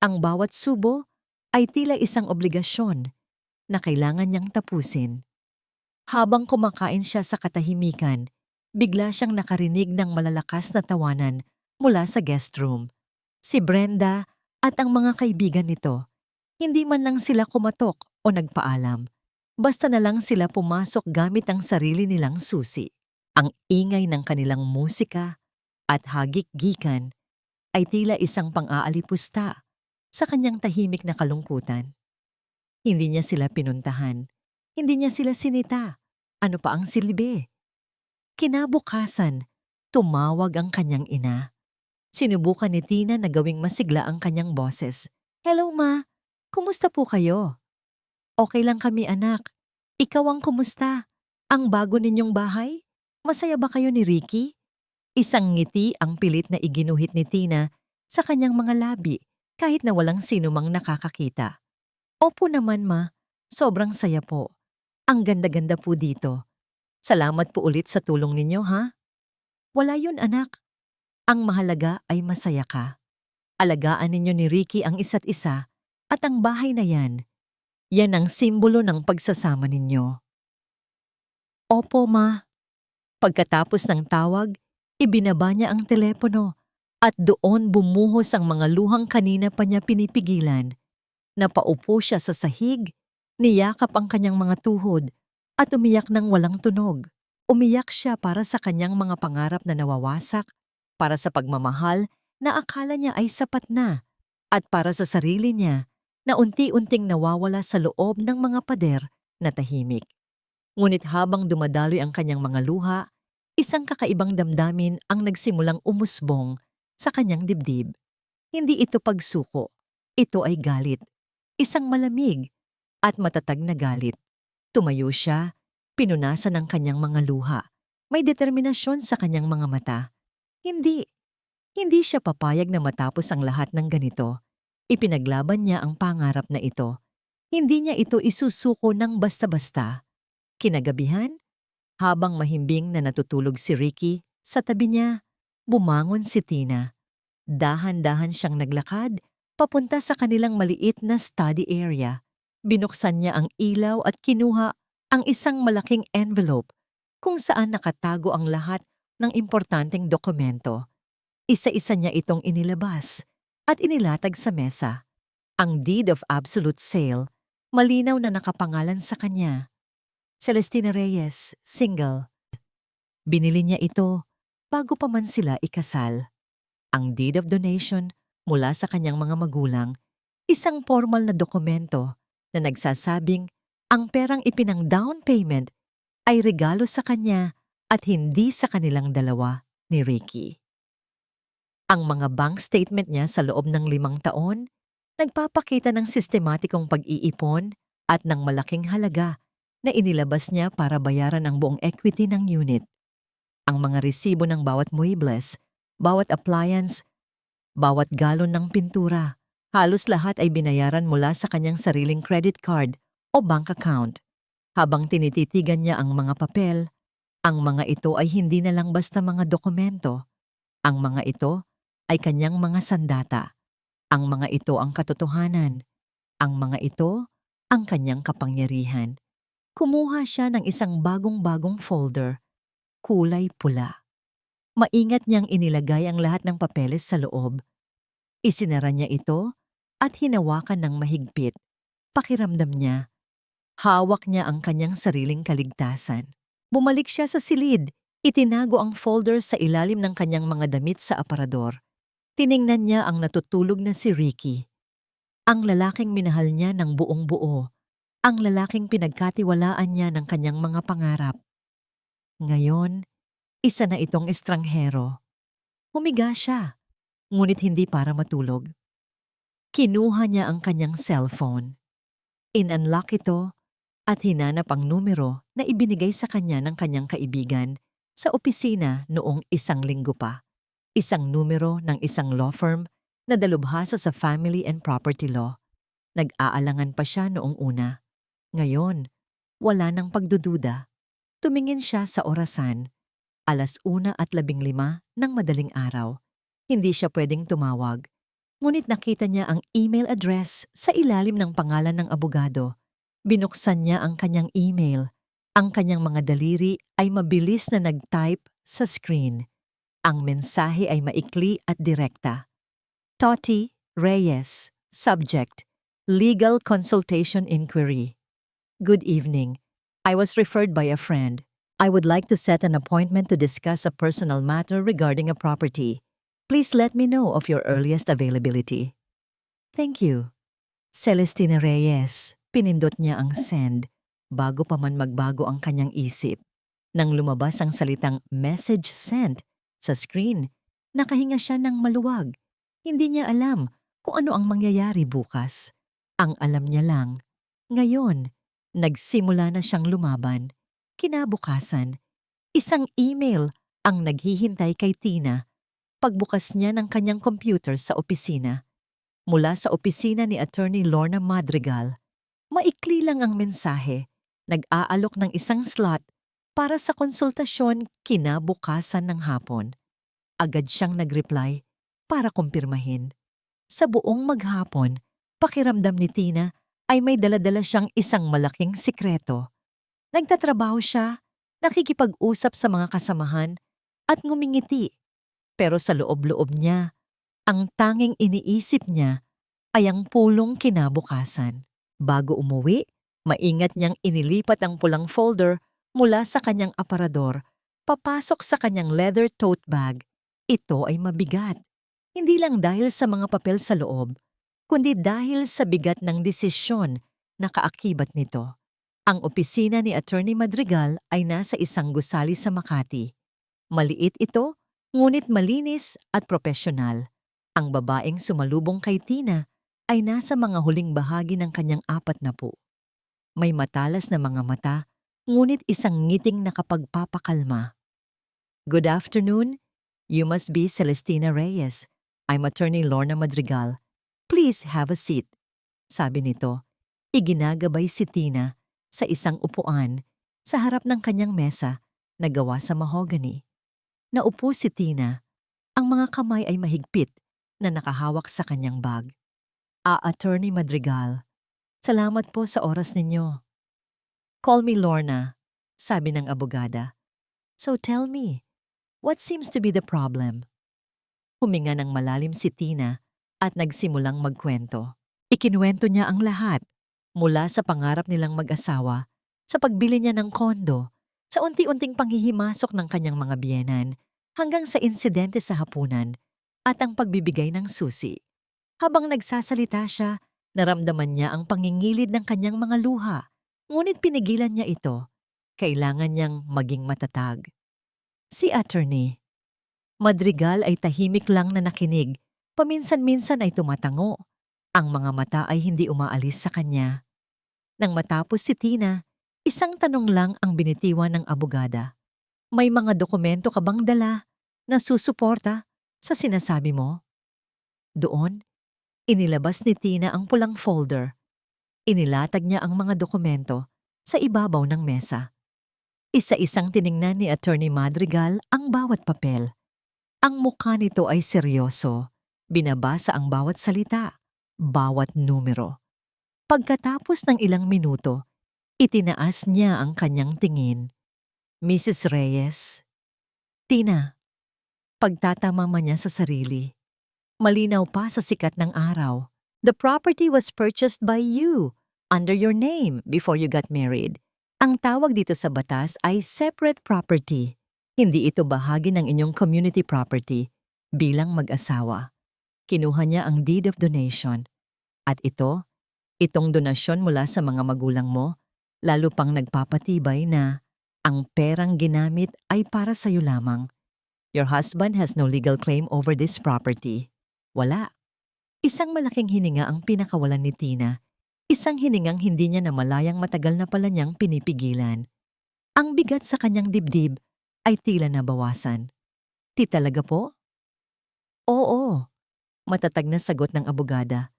Ang bawat subo ay tila isang obligasyon na kailangan niyang tapusin. Habang kumakain siya sa katahimikan, bigla siyang nakarinig ng malalakas na tawanan mula sa guest room. Si Brenda at ang mga kaibigan nito. Hindi man lang sila kumatok o nagpaalam. Basta na lang sila pumasok gamit ang sarili nilang susi. Ang ingay ng kanilang musika at hagik-gikan ay tila isang pang-aalipusta sa kanyang tahimik na kalungkutan. Hindi niya sila pinuntahan. Hindi niya sila sinita. Ano pa ang silbi? Kinabukasan, tumawag ang kanyang ina. Sinubukan ni Tina na gawing masigla ang kanyang boses. Hello ma, kumusta po kayo? Okay lang kami anak. Ikaw ang kumusta? Ang bago ninyong bahay? Masaya ba kayo ni Ricky? Isang ngiti ang pilit na iginuhit ni Tina sa kanyang mga labi kahit na walang sino mang nakakakita. Opo naman ma, sobrang saya po. Ang ganda-ganda po dito. Salamat po ulit sa tulong ninyo ha. Wala yun anak. Ang mahalaga ay masaya ka. Alagaan ninyo ni Ricky ang isa't isa at ang bahay na yan. Yan ang simbolo ng pagsasama ninyo. Opo ma. Pagkatapos ng tawag, ibinaba niya ang telepono at doon bumuhos ang mga luhang kanina pa niya pinipigilan. Napaupo siya sa sahig, niyakap ang kanyang mga tuhod at umiyak ng walang tunog. Umiyak siya para sa kanyang mga pangarap na nawawasak, para sa pagmamahal na akala niya ay sapat na, at para sa sarili niya na unti-unting nawawala sa loob ng mga pader na tahimik. Ngunit habang dumadaloy ang kanyang mga luha, isang kakaibang damdamin ang nagsimulang umusbong sa kanyang dibdib. Hindi ito pagsuko, ito ay galit. Isang malamig at matatag na galit. Tumayo siya, pinunasan ang kanyang mga luha. May determinasyon sa kanyang mga mata. Hindi siya papayag na matapos ang lahat ng ganito. Ipinaglaban niya ang pangarap na ito. Hindi niya ito isusuko ng basta-basta. Kinagabihan, habang mahimbing na natutulog si Ricky, sa tabi niya, bumangon si Tina. Dahan-dahan siyang naglakad, papunta sa kanilang maliit na study area. Binuksan niya ang ilaw at kinuha ang isang malaking envelope kung saan nakatago ang lahat ng importanteng dokumento. Isa-isa niya itong inilabas at inilatag sa mesa. Ang deed of absolute sale, malinaw na nakapangalan sa kanya. Celestina Reyes, single. Binili niya ito bago pa man sila ikasal. Ang deed of donation mula sa kanyang mga magulang, isang formal na dokumento na nagsasabing ang perang ipinang down payment ay regalo sa kanya at hindi sa kanilang dalawa ni Ricky. Ang mga bank statement niya sa loob ng 5 taon, nagpapakita ng sistematikong pag-iipon at ng malaking halaga na inilabas niya para bayaran ang buong equity ng unit. Ang mga resibo ng bawat muebles, bawat appliance, bawat galon ng pintura, halos lahat ay binayaran mula sa kanyang sariling credit card o bank account. Habang tinititigan niya ang mga papel, ang mga ito ay hindi na lang basta mga dokumento. Ang mga ito ay kanyang mga sandata. Ang mga ito ang katotohanan. Ang mga ito ang kanyang kapangyarihan. Kumuha siya ng isang bagong-bagong folder, kulay pula. Maingat niyang inilagay ang lahat ng papeles sa loob. Isinara niya ito at hinawakan ng mahigpit. Pakiramdam niya, hawak niya ang kanyang sariling kaligtasan. Bumalik siya sa silid, itinago ang folder sa ilalim ng kanyang mga damit sa aparador. Tiningnan niya ang natutulog na si Ricky. Ang lalaking minahal niya ng buong buo. Ang lalaking pinagkatiwalaan niya ng kanyang mga pangarap. Ngayon, isa na itong estranghero. Humiga siya, ngunit hindi para matulog. Kinuha niya ang kanyang cellphone. In-unlock ito at hinanap ang numero na ibinigay sa kanya ng kanyang kaibigan sa opisina noong 1 linggo pa. Isang numero ng isang law firm na dalubhasa sa family and property law. Nag-aalangan pa siya noong una. Ngayon, wala nang pagdududa. Tumingin siya sa orasan. 1:15 ng madaling araw. Hindi siya pwedeng tumawag. Ngunit nakita niya ang email address sa ilalim ng pangalan ng abogado. Binuksan niya ang kanyang email. Ang kanyang mga daliri ay mabilis na nag-type sa screen. Ang mensahe ay maikli at direkta. Toti Reyes, subject, Legal Consultation Inquiry. Good evening. I was referred by a friend. I would like to set an appointment to discuss a personal matter regarding a property. Please let me know of your earliest availability. Thank you. Celestina Reyes, Pinindot niya ang send bago pa man magbago ang kanyang isip. Nang lumabas ang salitang message sent sa screen, nakahinga siya ng maluwag. Hindi niya alam kung ano ang mangyayari bukas. Ang alam niya lang, ngayon, nagsimula na siyang lumaban. Kinabukasan, isang email ang naghihintay kay Tina pagbukas niya ng kanyang computer sa opisina. Mula sa opisina ni Attorney Lorna Madrigal, maikli lang ang mensahe. Nag-aalok ng isang slot para sa konsultasyon kinabukasan ng hapon. Agad siyang nag-reply para kumpirmahin. Sa buong maghapon, pakiramdam ni Tina ay may daladala siyang isang malaking sikreto. Nagtatrabaho siya, nakikipag-usap sa mga kasamahan at ngumingiti. Pero sa loob-loob niya, ang tanging iniisip niya ay ang pulong kinabukasan. Bago umuwi, maingat niyang inilipat ang pulang folder mula sa kanyang aparador, papasok sa kanyang leather tote bag. Ito ay mabigat. Hindi lang dahil sa mga papel sa loob, kundi dahil sa bigat ng desisyon na kaakibat nito. Ang opisina ni Attorney Madrigal ay nasa isang gusali sa Makati. Maliit ito, ngunit malinis at propesyonal. Ang babaeng sumalubong kay Tina ay nasa mga huling bahagi ng kanyang 40. May matalas na mga mata, ngunit isang ngiting nakapagpapakalma. Good afternoon. You must be Celestina Reyes. I'm Attorney Lorna Madrigal. Please have a seat. Sabi nito, iginagabay si Tina sa isang upuan sa harap ng kanyang mesa na gawa sa mahogany. Naupo si Tina. Ang mga kamay ay mahigpit na nakahawak sa kanyang bag. Attorney Madrigal, salamat po sa oras ninyo. Call me Lorna, sabi ng abogada. So tell me, what seems to be the problem? Huminga ng malalim si Tina at nagsimulang magkwento. Ikinuwento niya ang lahat, mula sa pangarap nilang mag-asawa, sa pagbili niya ng kondo, sa unti-unting panghihimasok ng kanyang mga biyenan, hanggang sa insidente sa hapunan at ang pagbibigay ng susi. Habang nagsasalita siya, naramdaman niya ang pangingilid ng kanyang mga luha, ngunit pinigilan niya ito. Kailangan niyang maging matatag. Si Attorney Madrigal ay tahimik lang na nakinig, paminsan-minsan ay tumatango. Ang mga mata ay hindi umaalis sa kanya. Nang matapos si Tina, isang tanong lang ang binitiwan ng abogada. May mga dokumento ka bang dala na susuporta sa sinasabi mo? Doon, inilabas ni Tina ang pulang folder. Inilatag niya ang mga dokumento sa ibabaw ng mesa. Isa-isang tiningnan ni Attorney Madrigal ang bawat papel. Ang mukha nito ay seryoso. Binabasa ang bawat salita, bawat numero. Pagkatapos ng ilang minuto, itinaas niya ang kanyang tingin. Mrs. Reyes. Tina, pagtatama niya sa sarili. Malinaw pa sa sikat ng araw. The property was purchased by you, under your name, before you got married. Ang tawag dito sa batas ay separate property. Hindi ito bahagi ng inyong community property bilang mag-asawa. Kinuha niya ang deed of donation. At itong donasyon mula sa mga magulang mo, lalo pang nagpapatibay na ang perang ginamit ay para sa iyo lamang. Your husband has no legal claim over this property. Wala. Isang malaking hininga ang pinakawalan ni Tina. Isang hiningang hindi niya namalayang matagal na pala niyang pinipigilan. Ang bigat sa kanyang dibdib ay tila nabawasan. Ti talaga po? Oo, matatag na sagot ng abogada.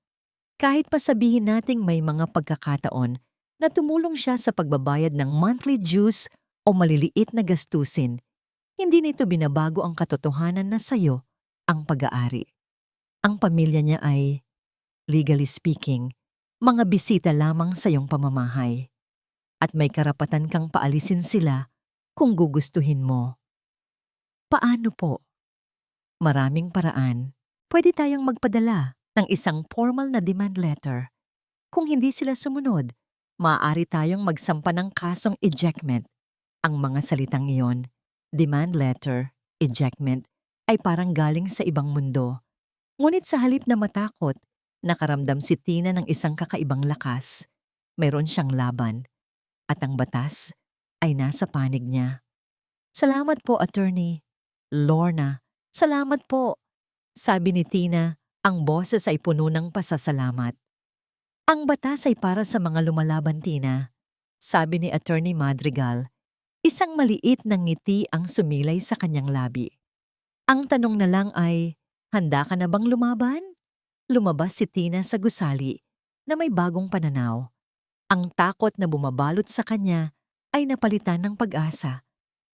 Kahit pa sabihin nating may mga pagkakataon na tumulong siya sa pagbabayad ng monthly dues o maliliit na gastusin, hindi nito binabago ang katotohanan na sayo ang pag-aari. Ang pamilya niya ay, legally speaking, mga bisita lamang sa iyong pamamahay. At may karapatan kang paalisin sila kung gugustuhin mo. Paano po? Maraming paraan. Pwede tayong magpadala ng isang formal na demand letter. Kung hindi sila sumunod, maaari tayong magsampa ng kasong ejectment. Ang mga salitang iyon, demand letter, ejectment, ay parang galing sa ibang mundo. Ngunit sa halip na matakot, nakaramdam si Tina ng isang kakaibang lakas. Meron siyang laban at ang batas ay nasa panig niya. Salamat po, attorney. Lorna, salamat po. Sabi ni Tina, ang boses ay puno ng pasasalamat. Ang batas ay para sa mga lumalaban, Tina. Sabi ni Attorney Madrigal, isang maliit na ngiti ang sumilay sa kanyang labi. Ang tanong na lang ay, handa ka na bang lumaban? Lumabas si Tina sa gusali na may bagong pananaw. Ang takot na bumabalot sa kanya ay napalitan ng pag-asa.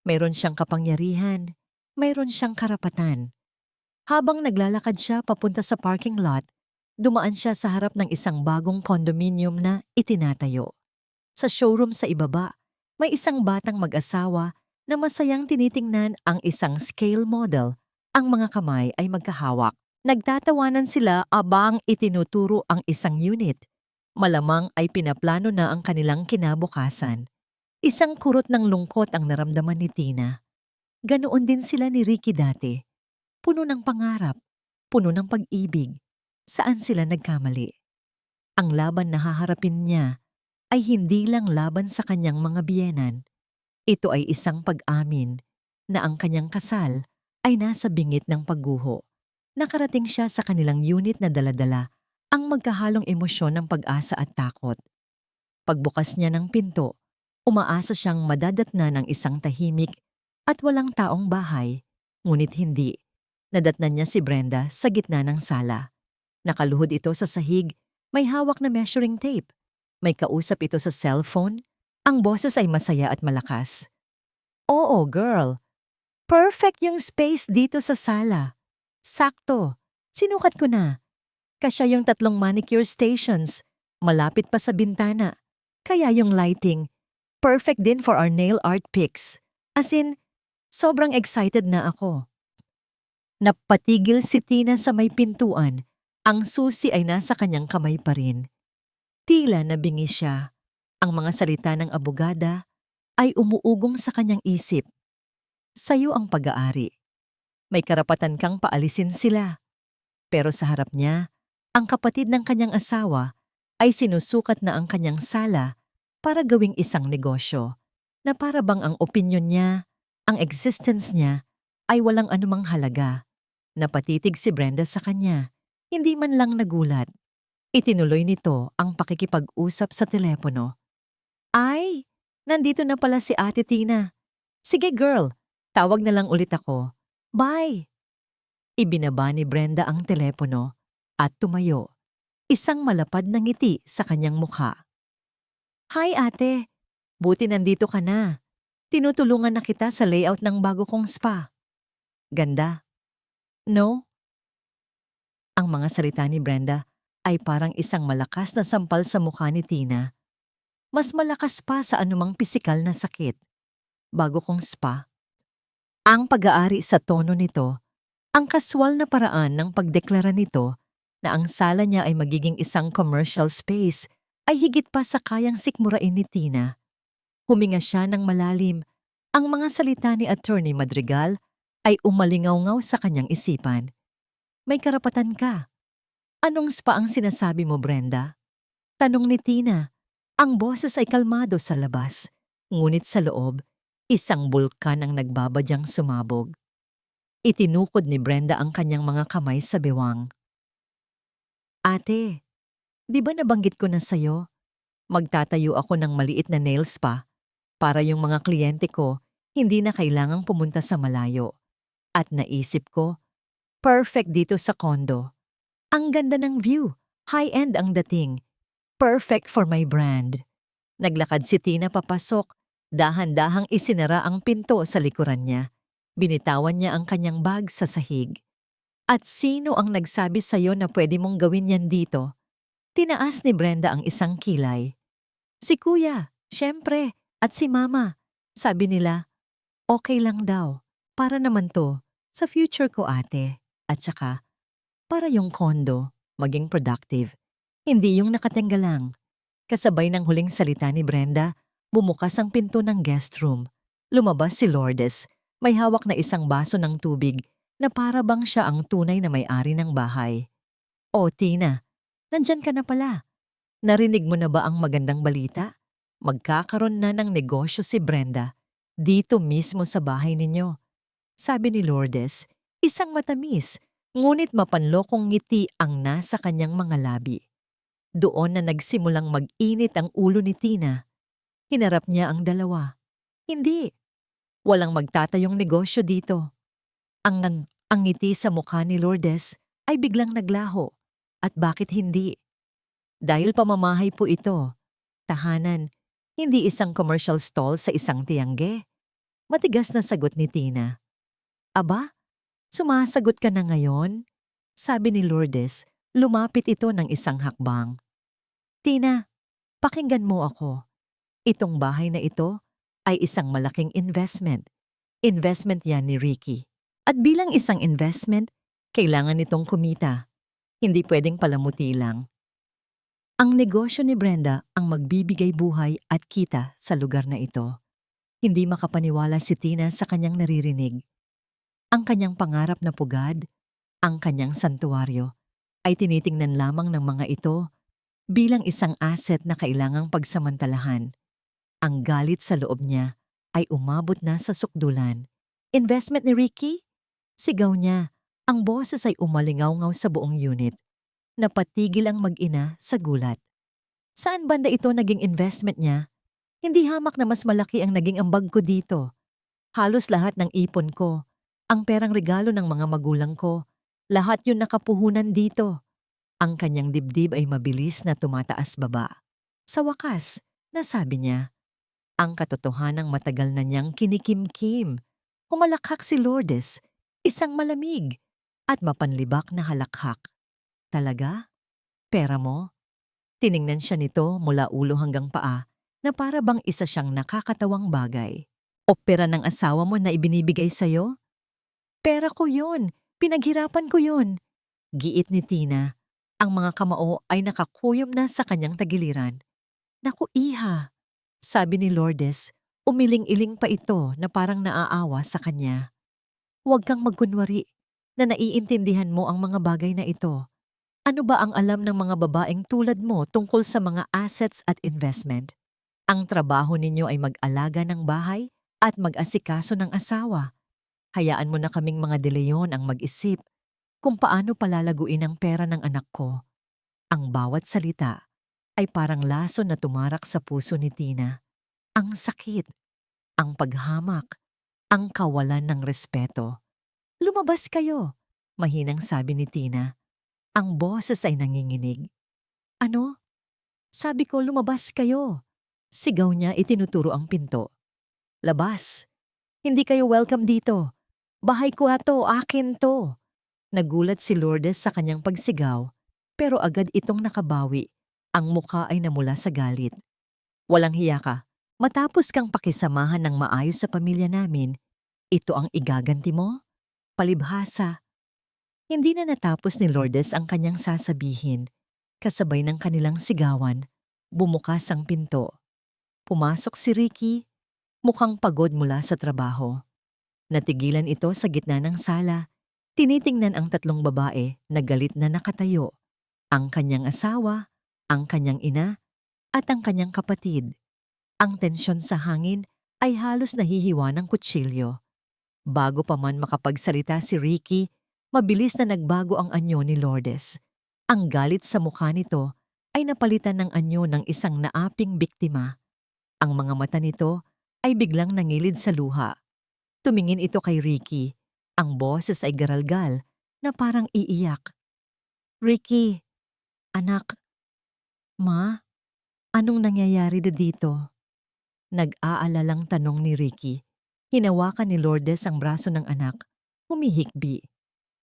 Mayroon siyang kapangyarihan, mayroon siyang karapatan. Habang naglalakad siya papunta sa parking lot, dumaan siya sa harap ng isang bagong condominium na itinatayo. Sa showroom sa ibaba, may isang batang mag-asawa na masayang tinitingnan ang isang scale model. Ang mga kamay ay magkahawak. Nagtatawanan sila abang itinuturo ang isang unit. Malamang ay pinaplano na ang kanilang kinabukasan. Isang kurot ng lungkot ang naramdaman ni Tina. Ganoon din sila ni Ricky dati. Puno ng pangarap, puno ng pag-ibig. Saan sila nagkamali? Ang laban na haharapin niya ay hindi lang laban sa kanyang mga biyenan. Ito ay isang pag-amin na ang kanyang kasal ay nasa bingit ng pagguho. Nakarating siya sa kanilang unit na daladala ang magkahalong emosyon ng pag-asa at takot. Pagbukas niya ng pinto, umaasa siyang madadatnan ng isang tahimik at walang taong bahay. Ngunit hindi. Nadatnan niya si Brenda sa gitna ng sala. Nakaluhod ito sa sahig, may hawak na measuring tape. May kausap ito sa cellphone. Ang boses ay masaya at malakas. Oo, girl. Perfect yung space dito sa sala. Sakto. Sinukat ko na. Kasya yung 3 manicure stations. Malapit pa sa bintana. Kaya yung lighting, perfect din for our nail art pics. As in, sobrang excited na ako. Napatigil si Tina sa may pintuan. Ang susi ay nasa kanyang kamay pa rin. Tila nabingi siya. Ang mga salita ng abogada ay umuugong sa kanyang isip. Sa'yo ang pag-aari. May karapatan kang paalisin sila. Pero sa harap niya, ang kapatid ng kanyang asawa ay sinusukat na ang kanyang sala para gawing isang negosyo na para bang ang opinyon niya, ang existence niya ay walang anumang halaga. Napatitig si Brenda sa kanya, hindi man lang nagulat. Itinuloy nito ang pakikipag-usap sa telepono. Ay, nandito na pala si Ate Tina. Sige girl, tawag na lang ulit ako. Bye! Ibinaba ni Brenda ang telepono at tumayo. Isang malapad na ngiti sa kanyang mukha. Hi ate, buti nandito ka na. Tinutulungan na kita sa layout ng bago kong spa. Ganda. No? Ang mga salita ni Brenda ay parang isang malakas na sampal sa mukha ni Tina. Mas malakas pa sa anumang pisikal na sakit. Bago kong spa. Ang pag-aari sa tono nito, ang kaswal na paraan ng pagdeklara nito na ang sala niya ay magiging isang commercial space ay higit pa sa kayang sikmurain ni Tina. Huminga siya ng malalim. Ang mga salita ni Attorney Madrigal ay umalingaw-ngaw sa kanyang isipan. May karapatan ka. Anong spa ang sinasabi mo, Brenda? Tanong ni Tina. Ang boses ay kalmado sa labas, ngunit sa loob, isang bulkan ang nagbabadyang sumabog. Itinukod ni Brenda ang kanyang mga kamay sa bewang. Ate, di ba nabanggit ko na sa'yo? Magtatayo ako ng maliit na nail spa para yung mga kliyente ko hindi na kailangang pumunta sa malayo. At naisip ko, perfect dito sa condo. Ang ganda ng view, high-end ang dating. Perfect for my brand. Naglakad si Tina papasok, dahan-dahang isinara ang pinto sa likuran niya. Binitawan niya ang kanyang bag sa sahig. At sino ang nagsabi sa'yo na pwede mong gawin yan dito? Tinaas ni Brenda ang isang kilay. Si Kuya, syempre, at si Mama. Sabi nila, okay lang daw. Para naman to, sa future ko ate. At saka, para yung condo, maging productive. Hindi yung nakatengga lang. Kasabay ng huling salita ni Brenda, bumukas ang pinto ng guest room. Lumabas si Lourdes. May hawak na isang baso ng tubig na para bang siya ang tunay na may-ari ng bahay. O Tina, nandyan ka na pala. Narinig mo na ba ang magandang balita? Magkakaroon na ng negosyo si Brenda dito mismo sa bahay ninyo. Sabi ni Lourdes, isang matamis, ngunit mapanlokong ngiti ang nasa kanyang mga labi. Doon na nagsimulang mag-init ang ulo ni Tina. Hinarap niya ang dalawa. Hindi, walang magtatayong negosyo dito. Ang ngiti sa mukha ni Lourdes ay biglang naglaho. At bakit hindi? Dahil pamamahay po ito. Tahanan, hindi isang commercial stall sa isang tiyangge. Matigas na sagot ni Tina. Aba, sumasagot ka na ngayon? Sabi ni Lourdes, lumapit ito ng isang hakbang. Tina, pakinggan mo ako. Itong bahay na ito ay isang malaking investment. Investment yan ni Ricky. At bilang isang investment, kailangan nitong kumita. Hindi pwedeng palamuti lang. Ang negosyo ni Brenda ang magbibigay buhay at kita sa lugar na ito. Hindi makapaniwala si Tina sa kanyang naririnig. Ang kanyang pangarap na pugad, ang kanyang santuwaryo, ay tinitingnan lamang ng mga ito bilang isang asset na kailangang pagsamantalahan. Ang galit sa loob niya ay umabot na sa sukdulan. Investment ni Ricky? Sigaw niya. Ang boses ay umalingaw-ngaw sa buong unit. Napatigil ang mag-ina sa gulat. Saan banda ito naging investment niya? Hindi hamak na mas malaki ang naging ambag ko dito. Halos lahat ng ipon ko, ang perang regalo ng mga magulang ko, lahat yun nakapuhunan dito. Ang kanyang dibdib ay mabilis na tumataas baba. Sa wakas, nasabi niya, ang katotohanang matagal na niyang kinikimkim. Humalakhak si Lourdes, isang malamig at mapanlibak na halakhak. Talaga? Pera mo? Tiningnan siya nito mula ulo hanggang paa na para bang isa siyang nakakatawang bagay. O pera ng asawa mo na ibinibigay sa'yo? Pera ko yun. Pinaghirapan ko yun. Giit ni Tina. Ang mga kamao ay nakakuyom na sa kanyang tagiliran. Naku iha, sabi ni Lourdes, umiling-iling pa ito na parang naaawa sa kanya. Huwag kang magkunwari na naiintindihan mo ang mga bagay na ito. Ano ba ang alam ng mga babaeng tulad mo tungkol sa mga assets at investment? Ang trabaho ninyo ay mag-alaga ng bahay at mag-asikaso ng asawa. Hayaan mo na kaming mga De Leon ang mag-isip kung paano palalaguin ang pera ng anak ko. Ang bawat salita ay parang laso na tumarak sa puso ni Tina. Ang sakit, ang paghamak, ang kawalan ng respeto. Lumabas kayo, mahinang sabi ni Tina. Ang boses ay nanginginig. Ano? Sabi ko lumabas kayo. Sigaw niya itinuturo ang pinto. Labas. Hindi kayo welcome dito. Bahay ko to, akin to. Nagulat si Lourdes sa kanyang pagsigaw, pero agad itong nakabawi. Ang mukha ay namula sa galit. Walang hiya ka. Matapos kang pakisamahan ng maayos sa pamilya namin, ito ang igaganti mo? Palibhasa. Hindi na natapos ni Lourdes ang kanyang sasabihin. Kasabay ng kanilang sigawan, bumukas ang pinto. Pumasok si Ricky, mukhang pagod mula sa trabaho. Natigilan ito sa gitna ng sala. Tinitingnan ang tatlong babae na galit na nakatayo. Ang kanyang asawa, ang kanyang ina, at ang kanyang kapatid. Ang tensyon sa hangin ay halos nahihiwa ng kutsilyo. Bago pa man makapagsalita si Ricky, mabilis na nagbago ang anyo ni Lourdes. Ang galit sa mukha nito ay napalitan ng anyo ng isang naaping biktima. Ang mga mata nito ay biglang nangilid sa luha. Tumingin ito kay Ricky. Ang boses ay garalgal na parang iiyak. Ricky, anak, ma, anong nangyayari dito? Nag-aalalang tanong ni Ricky. Hinawakan ni Lourdes ang braso ng anak. Humihikbi.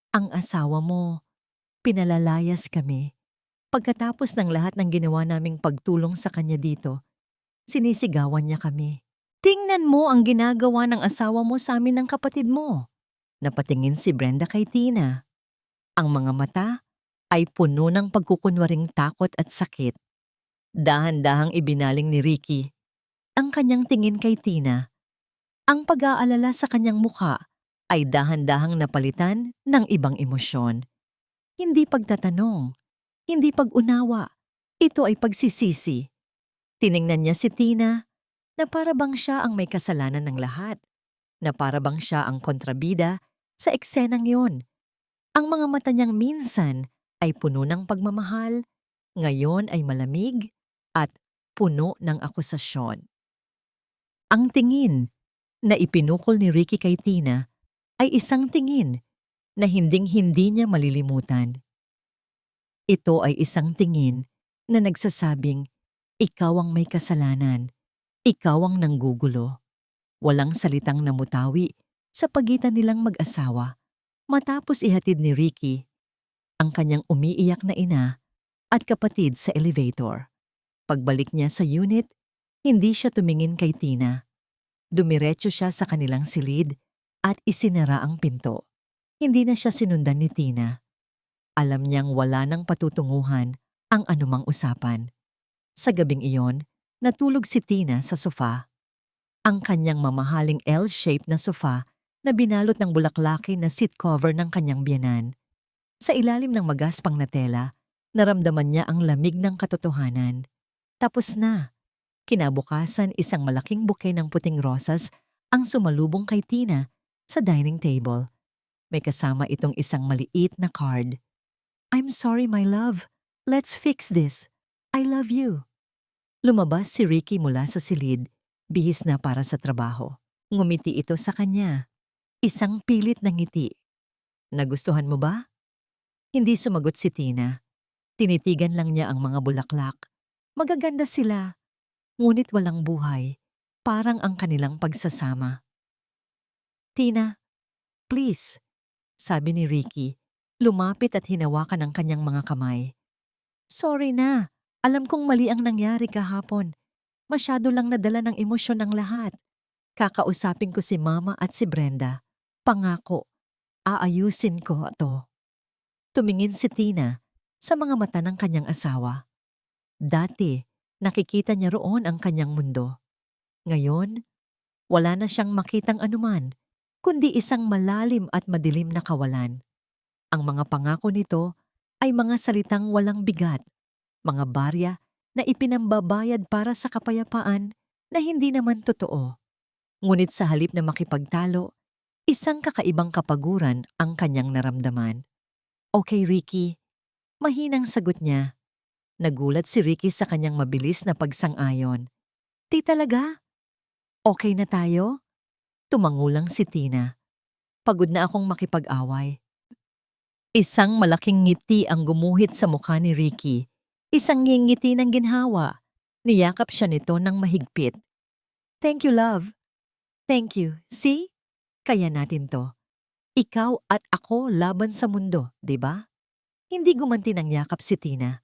Ang asawa mo, pinalalayas kami. Pagkatapos ng lahat ng ginawa naming pagtulong sa kanya dito, sinisigawan niya kami. Tingnan mo ang ginagawa ng asawa mo sa amin ng kapatid mo. Napatingin si Brenda kay Tina. Ang mga mata ay puno ng pagkukunwaring takot at sakit. Dahan-dahang ibinaling ni Ricky ang kanyang tingin kay Tina. Ang pag-aalala sa kanyang mukha ay dahan-dahang napalitan ng ibang emosyon. Hindi pagtatanong, hindi pag-unawa, Ito ay pagsisisi. Tiningnan niya si Tina na para bang siya ang may kasalanan ng lahat, na para bang siya ang kontrabida sa eksenang yon. Ang mga mata niyang minsan ay puno ng pagmamahal, ngayon ay malamig at puno ng akusasyon. Ang tingin na ipinukol ni Ricky kay Tina ay isang tingin na hinding-hindi niya malilimutan. Ito ay isang tingin na nagsasabing, ikaw ang may kasalanan, ikaw ang nanggugulo. Walang salitang namutawi sa pagitan nilang mag-asawa matapos ihatid ni Ricky ang kanyang umiiyak na ina at kapatid sa elevator. Pagbalik niya sa unit, hindi siya tumingin kay Tina. Dumiretso siya sa kanilang silid at isinara ang pinto. Hindi na siya sinundan ni Tina. Alam niyang wala nang patutunguhan ang anumang usapan. Sa gabing iyon, natulog si Tina sa sofa. Ang kanyang mamahaling L-shaped na sofa na binalot ng bulaklaki na seat cover ng kanyang biyenan. Sa ilalim ng magaspang na tela, naramdaman niya ang lamig ng katotohanan. Tapos na. Kinabukasan, isang malaking bouquet ng puting rosas ang sumalubong kay Tina sa dining table. May kasama itong isang maliit na card. I'm sorry, my love. Let's fix this. I love you. Lumabas si Ricky mula sa silid, bihis na para sa trabaho. Ngumiti ito sa kanya. Isang pilit na ngiti. Nagustuhan mo ba? Hindi sumagot si Tina. Tinitigan lang niya ang mga bulaklak. Magaganda sila. Ngunit walang buhay. Parang ang kanilang pagsasama. Tina, please, sabi ni Ricky. Lumapit at hinawakan ang kanyang mga kamay. Sorry na. Alam kong mali ang nangyari kahapon. Masyado lang nadala ng emosyon ng lahat. Kakausapin ko si Mama at si Brenda. Pangako, aayusin ko ito. Tumingin si Tina sa mga mata ng kanyang asawa. Dati, nakikita niya roon ang kanyang mundo. Ngayon, wala na siyang makitang anuman, kundi isang malalim at madilim na kawalan. Ang mga pangako nito ay mga salitang walang bigat, mga barya na ipinambabayad para sa kapayapaan na hindi naman totoo. Ngunit sa halip na makipagtalo, isang kakaibang kapaguran ang kanyang naramdaman. Okay, Ricky. Mahinang sagot niya. Nagulat si Ricky sa kanyang mabilis na pagsang-ayon. Di talaga? Okay na tayo? Tumangulang si Tina. Pagod na akong makipag-away. Isang malaking ngiti ang gumuhit sa mukha ni Ricky. Isang ngingiti ng ginhawa. Niyakap siya nito ng mahigpit. Thank you, love. Thank you. See? Kaya natin to. Ikaw at ako laban sa mundo, di ba? Hindi gumanti ng yakap si Tina.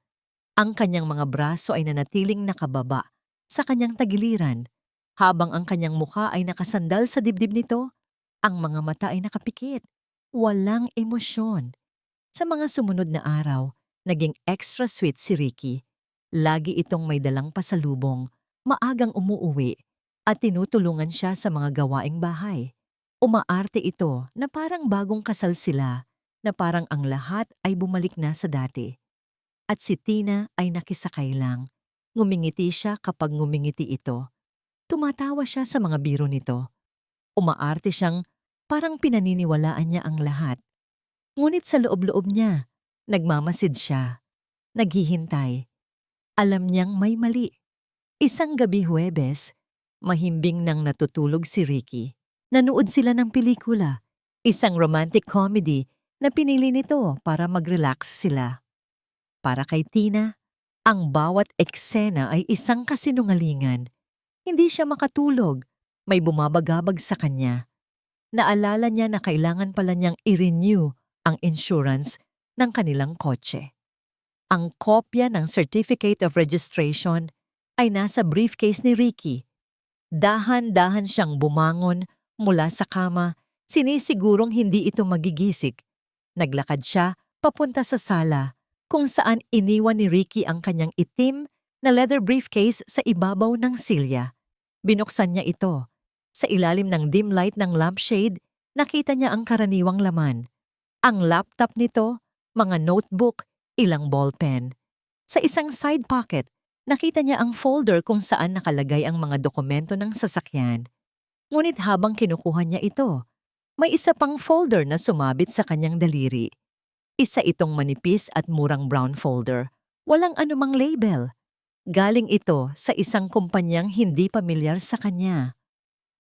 Ang kanyang mga braso ay nanatiling nakababa sa kanyang tagiliran, habang ang kanyang mukha ay nakasandal sa dibdib nito. Ang mga mata ay nakapikit. Walang emosyon. Sa mga sumunod na araw, naging extra sweet si Ricky. Lagi itong may dalang pasalubong, maagang umuuwi, at tinutulungan siya sa mga gawaing bahay. Umaarte ito na parang bagong kasal sila, na parang ang lahat ay bumalik na sa dati. At si Tina ay nakisakay lang. Ngumingiti siya kapag ngumingiti ito. Tumatawa siya sa mga biro nito. Umaarte siyang parang pinaniniwalaan niya ang lahat. Ngunit sa loob-loob niya, nagmamasid siya. Naghihintay. Alam niyang may mali. Isang gabi Huwebes, mahimbing nang natutulog si Ricky. Nanood sila ng pelikula, isang romantic comedy na pinili nito para mag-relax sila. Para kay Tina, ang bawat eksena ay isang kasinungalingan. Hindi siya makatulog, may bumabagabag sa kanya. Naalala niya na kailangan pala niyang i-renew ang insurance ng kanilang kotse. Ang kopya ng Certificate of Registration ay nasa briefcase ni Ricky. Dahan-dahan siyang bumangon mula sa kama, sinisigurong hindi ito magigisik. Naglakad siya papunta sa sala kung saan iniwan ni Ricky ang kanyang itim na leather briefcase sa ibabaw ng silya. Binuksan niya ito. Sa ilalim ng dim light ng lampshade, nakita niya ang karaniwang laman. Ang laptop nito, mga notebook, ilang ballpen. Sa isang side pocket, nakita niya ang folder kung saan nakalagay ang mga dokumento ng sasakyan. Ngunit habang kinukuha niya ito, may isa pang folder na sumabit sa kanyang daliri. Isa itong manipis at murang brown folder. Walang anumang label. Galing ito sa isang kumpanyang hindi pamilyar sa kanya.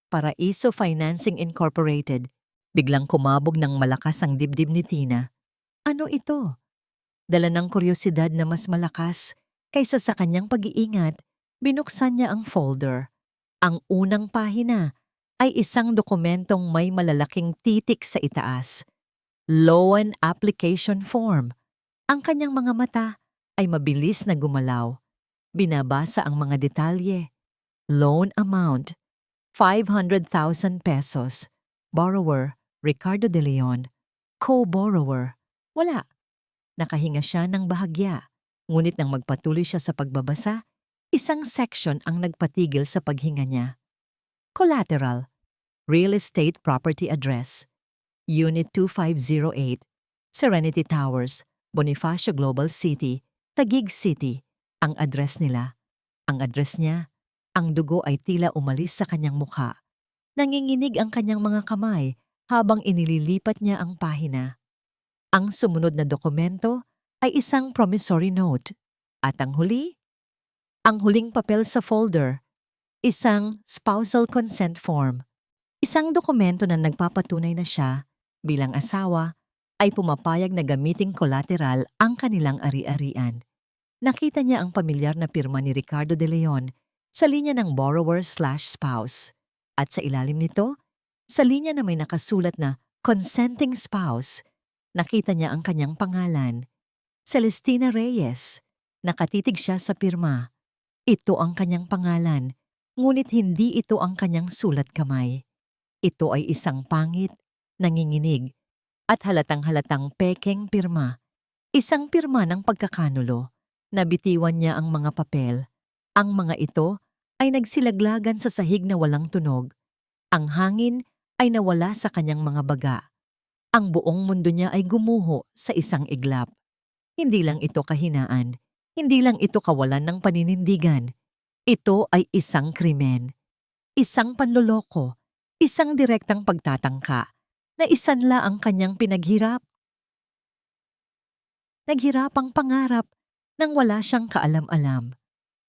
Paraiso Financing Incorporated. Biglang kumabog ng malakas ang dibdib ni Tina. Ano ito? Dala ng kuryosidad na mas malakas kaysa sa kanyang pag-iingat, binuksan niya ang folder. Ang unang pahina ay isang dokumentong may malalaking titik sa itaas. Loan application form. Ang kanyang mga mata ay mabilis na gumalaw. Binabasa ang mga detalye. Loan amount, 500,000 pesos. Borrower, Ricardo De Leon. Co-borrower, wala. Nakahinga siya ng bahagya. Ngunit nang magpatuloy siya sa pagbabasa, isang section ang nagpatigil sa paghinga niya. Collateral, Real Estate Property Address, Unit 2508, Serenity Towers, Bonifacio Global City, Taguig City. Ang address nila. Ang address niya. Ang dugo ay tila umalis sa kanyang mukha. Nanginginig ang kanyang mga kamay habang inililipat niya ang pahina. Ang sumunod na dokumento ay isang promissory note. At ang huli? Ang huling papel sa folder, isang spousal consent form. Isang dokumento na nagpapatunay na siya, bilang asawa, ay pumapayag na gamiting collateral ang kanilang ari-arian. Nakita niya ang pamilyar na pirma ni Ricardo De Leon sa linya ng borrower/spouse. At sa ilalim nito, sa linya na may nakasulat na consenting spouse, nakita niya ang kanyang pangalan, Celestina Reyes. Nakatitig siya sa pirma. Ito ang kanyang pangalan, ngunit hindi ito ang kanyang sulat kamay. Ito ay isang pangit, nanginginig, at halatang-halatang pekeng pirma. Isang pirma ng pagkakanulo. Nabitiwan niya ang mga papel. Ang mga ito ay nagsilaglagan sa sahig na walang tunog. Ang hangin ay nawala sa kanyang mga baga. Ang buong mundo niya ay gumuho sa isang iglap. Hindi lang ito kahinaan. Hindi lang ito kawalan ng paninindigan. Ito ay isang krimen. Isang panloloko. Isang direktang pagtatangka na isanla ang kanyang pinaghirap. Naghirapang pangarap nang wala siyang kaalam-alam.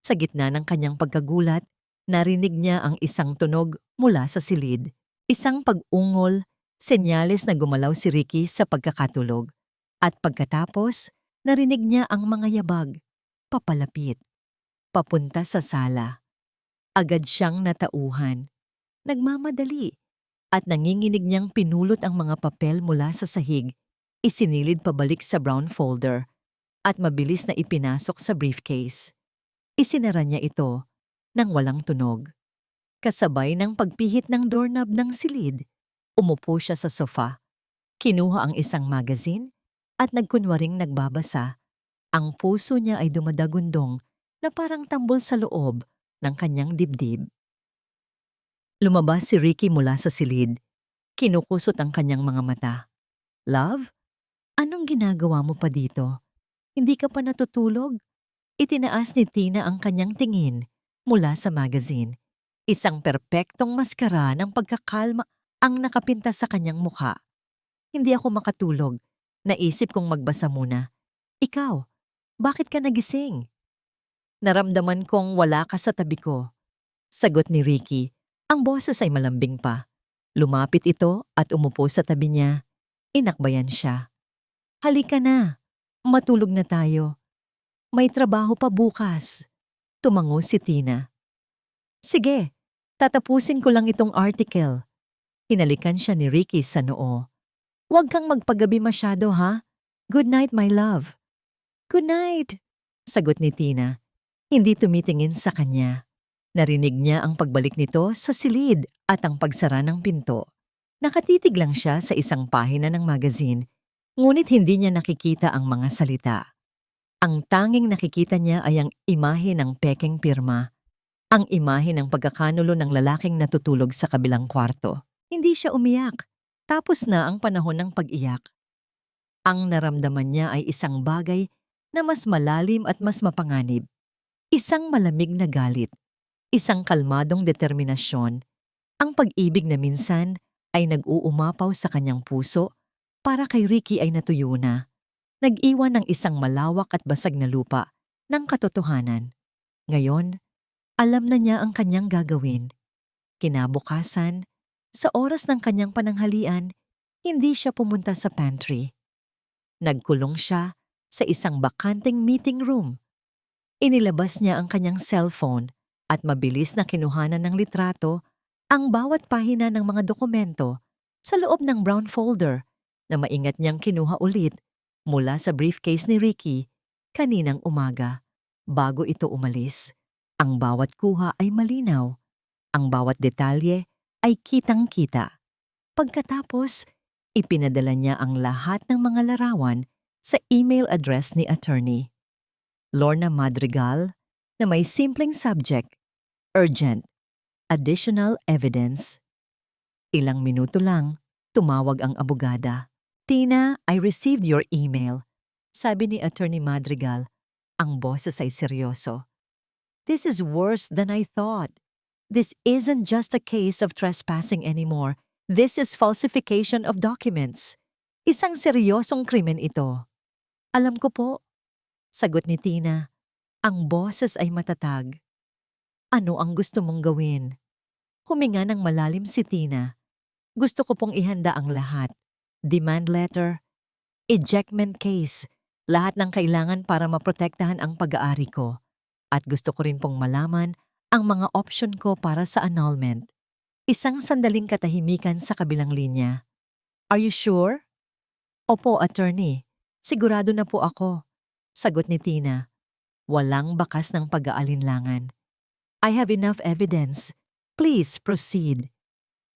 Sa gitna ng kanyang pagkagulat, narinig niya ang isang tunog mula sa silid. Isang pag-ungol, senyales na gumalaw si Ricky sa pagkakatulog. At pagkatapos, narinig niya ang mga yabag, papalapit, papunta sa sala. Agad siyang natauhan. Nagmamadali at nanginginig niyang pinulot ang mga papel mula sa sahig, isinilid pabalik sa brown folder at mabilis na ipinasok sa briefcase. Isinara niya ito nang walang tunog. Kasabay ng pagpihit ng doorknob ng silid, umupo siya sa sofa, kinuha ang isang magazine at nagkunwaring nagbabasa. Ang puso niya ay dumadagundong na parang tambol sa loob ng kanyang dibdib. Lumabas si Ricky mula sa silid. Kinukusot ang kanyang mga mata. Love, anong ginagawa mo pa dito? Hindi ka pa natutulog? Itinaas ni Tina ang kanyang tingin mula sa magazine. Isang perpektong maskara ng pagkakalma ang nakapinta sa kanyang mukha. Hindi ako makatulog. Naisip kong magbasa muna. Ikaw, bakit ka nagising? Naramdaman kong wala ka sa tabi ko. Sagot ni Ricky. Ang boses ay malambing pa. Lumapit ito at umupo sa tabi niya. Inakbayan siya. Halika na. Matulog na tayo. May trabaho pa bukas. Tumango si Tina. Sige, tatapusin ko lang itong article. Hinalikan siya ni Ricky sa noo. Huwag kang magpagabi masyado ha. Good night, my love. Good night, sagot ni Tina. Hindi tumitingin sa kanya. Narinig niya ang pagbalik nito sa silid at ang pagsara ng pinto. Nakatitig lang siya sa isang pahina ng magazine, ngunit hindi niya nakikita ang mga salita. Ang tanging nakikita niya ay ang imahe ng pekeng pirma. Ang imahe ng pagkakanulo ng lalaking natutulog sa kabilang kwarto. Hindi siya umiyak. Tapos na ang panahon ng pag-iyak. Ang naramdaman niya ay isang bagay na mas malalim at mas mapanganib. Isang malamig na galit, isang kalmadong determinasyon, ang pag-ibig na minsan ay nag-uumapaw sa kanyang puso para kay Ricky ay natuyo na. Nag-iwan ng isang malawak at basag na lupa ng katotohanan. Ngayon, alam na niya ang kanyang gagawin. Kinabukasan, sa oras ng kanyang pananghalian, hindi siya pumunta sa pantry. Nagkulong siya sa isang bakanteng meeting room. Inilabas niya ang kanyang cellphone at mabilis na kinuhanan ng litrato ang bawat pahina ng mga dokumento sa loob ng brown folder na maingat niyang kinuha ulit mula sa briefcase ni Ricky kaninang umaga bago ito umalis. Ang bawat kuha ay malinaw. Ang bawat detalye ay kitang-kita. Pagkatapos, ipinadala niya ang lahat ng mga larawan sa email address ni attorney Lorna Madrigal na may simpleng subject, urgent, additional evidence. Ilang minuto lang, tumawag ang abogada. Tina, I received your email. Sabi ni Attorney Madrigal, ang boses ay seryoso. This is worse than I thought. This isn't just a case of trespassing anymore. This is falsification of documents. Isang seryosong krimen ito. Alam ko po, sagot ni Tina. Ang boses ay matatag. Ano ang gusto mong gawin? Huminga ng malalim si Tina. Gusto ko pong ihanda ang lahat. Demand letter, ejectment case, lahat ng kailangan para maprotektahan ang pag-aari ko. At gusto ko rin pong malaman ang mga option ko para sa annulment. Isang sandaling katahimikan sa kabilang linya. Are you sure? Opo, attorney. Sigurado na po ako. Sagot ni Tina. Walang bakas ng pag-aalinlangan. I have enough evidence. Please proceed.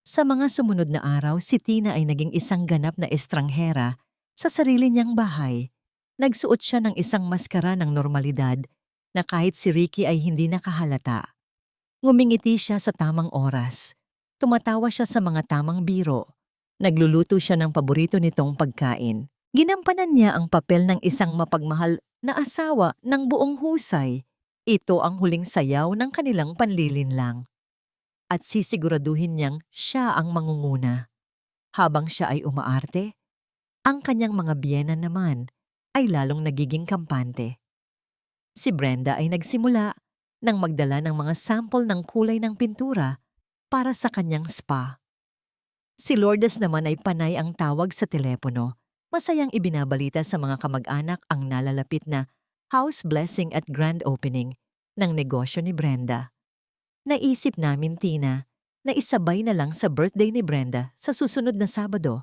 Sa mga sumunod na araw, si Tina ay naging isang ganap na estranghera sa sarili niyang bahay. Nagsuot siya ng isang maskara ng normalidad na kahit si Ricky ay hindi nakahalata. Ngumingiti siya sa tamang oras. Tumatawa siya sa mga tamang biro. Nagluluto siya ng paborito nitong pagkain. Ginampanan niya ang papel ng isang mapagmahal na asawa ng buong husay. Ito ang huling sayaw ng kanilang panlilinlang. At sisiguraduhin niyang siya ang mangunguna. Habang siya ay umaarte, ang kanyang mga biyena naman ay lalong nagiging kampante. Si Brenda ay nagsimula nang magdala ng mga sample ng kulay ng pintura para sa kanyang spa. Si Lourdes naman ay panay ang tawag sa telepono. Masayang ibinabalita sa mga kamag-anak ang nalalapit na house blessing at grand opening ng negosyo ni Brenda. Naisip namin, Tina, na isabay na lang sa birthday ni Brenda sa susunod na Sabado.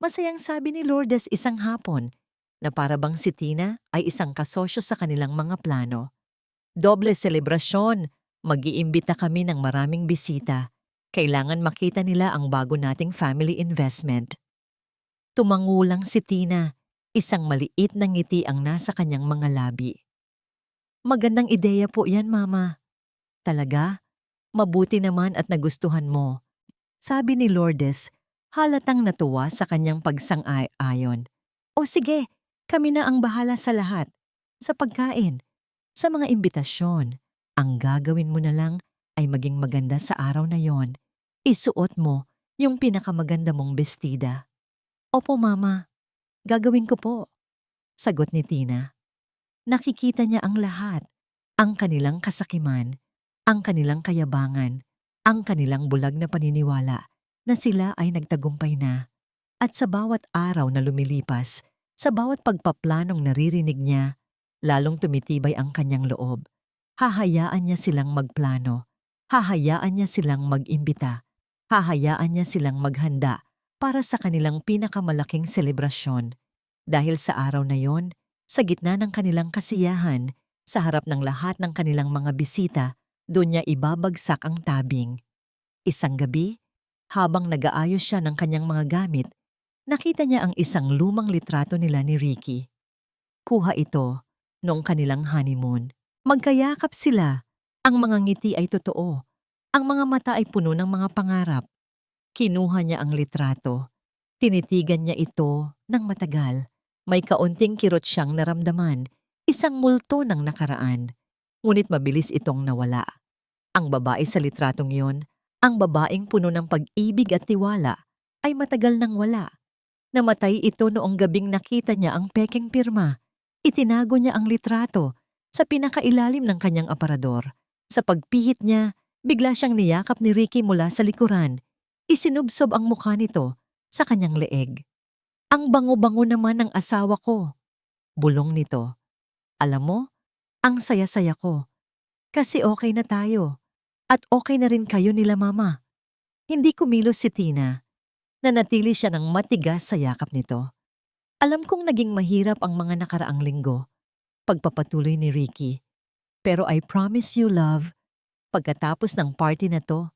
Masayang sabi ni Lourdes isang hapon na para bang si Tina ay isang kasosyo sa kanilang mga plano. Doble selebrasyon, mag-iimbita kami ng maraming bisita. Kailangan makita nila ang bago nating family investment. Tumangulang si Tina, isang maliit na ngiti ang nasa kanyang mga labi. Magandang ideya po yan, Mama. Talaga? Mabuti naman at nagustuhan mo. Sabi ni Lourdes, halatang natuwa sa kanyang pagsang-ayon. O sige, kami na ang bahala sa lahat. Sa pagkain, sa mga imbitasyon, ang gagawin mo na lang ay maging maganda sa araw na yon. Isuot mo yung pinakamaganda mong bestida. Opo, Mama. Gagawin ko po. Sagot ni Tina. Nakikita niya ang lahat, ang kanilang kasakiman, ang kanilang kayabangan, ang kanilang bulag na paniniwala na sila ay nagtagumpay na. At sa bawat araw na lumilipas, sa bawat pagpaplanong naririnig niya, lalong tumitibay ang kanyang loob. Hahayaan niya silang magplano, hahayaan niya silang mag-imbita, hahayaan niya silang maghanda para sa kanilang pinakamalaking selebrasyon. Dahil sa araw na yon, sa gitna ng kanilang kasiyahan, sa harap ng lahat ng kanilang mga bisita, doon niya ibabagsak ang tabing. Isang gabi, habang nag-aayos siya ng kanyang mga gamit, nakita niya ang isang lumang litrato nila ni Ricky. Kuha ito noong kanilang honeymoon. Magkayakap sila. Ang mga ngiti ay totoo. Ang mga mata ay puno ng mga pangarap. Kinuha niya ang litrato. Tinitigan niya ito ng matagal. May kaunting kirot siyang naramdaman. Isang multo ng nakaraan, ngunit mabilis itong nawala. Ang babae sa litratong yon, ang babaeng puno ng pag-ibig at tiwala, ay matagal nang wala. Namatay ito noong gabing nakita niya ang pekeng pirma. Itinago niya ang litrato sa pinakailalim ng kanyang aparador. Sa pagpihit niya, bigla siyang niyakap ni Ricky mula sa likuran. Isinubsob ang mukha nito sa kanyang leeg. Ang bango-bango naman ng asawa ko. Bulong nito. Alam mo, ang saya-saya ko. Kasi okay na tayo. At okay na rin kayo nila mama. Hindi kumilos si Tina. Nanatili siya ng matigas sa yakap nito. Alam kong naging mahirap ang mga nakaraang linggo. Pagpapatuloy ni Ricky. Pero I promise you, love, pagkatapos ng party na to,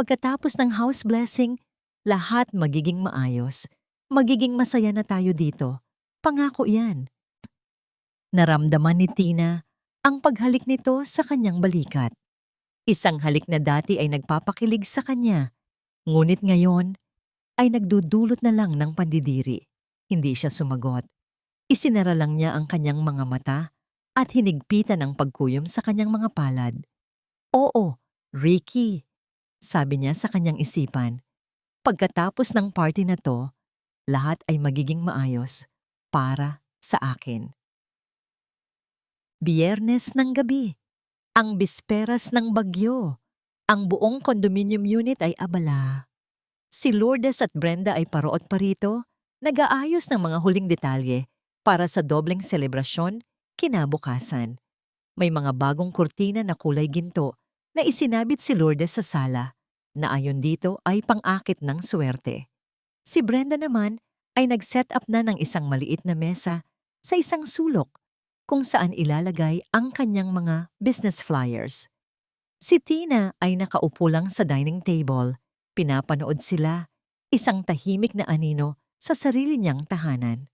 pagkatapos ng house blessing, lahat magiging maayos. Magiging masaya na tayo dito. Pangako yan. Naramdaman ni Tina ang paghalik nito sa kanyang balikat. Isang halik na dati ay nagpapakilig sa kanya, ngunit ngayon ay nagdudulot na lang ng pandidiri. Hindi siya sumagot. Isinara lang niya ang kanyang mga mata at hinigpitan ang pagkuyom sa kanyang mga palad. Oo, Ricky, sabi niya sa kanyang isipan. Pagkatapos ng party na to, lahat ay magiging maayos para sa akin. Biyernes ng gabi. Ang bisperas ng bagyo. Ang buong condominium unit ay abala. Si Lourdes at Brenda ay paroot pa rito, nag-aayos ng mga huling detalye para sa dobleng selebrasyon kinabukasan. May mga bagong kurtina na kulay ginto na isinabit si Lourdes sa sala, na ayon dito ay pang-akit ng swerte. Si Brenda naman ay nag-set up na ng isang maliit na mesa sa isang sulok kung saan ilalagay ang kanyang mga business flyers. Si Tina ay nakaupo lang sa dining table. Pinapanood sila, isang tahimik na anino sa sarili niyang tahanan.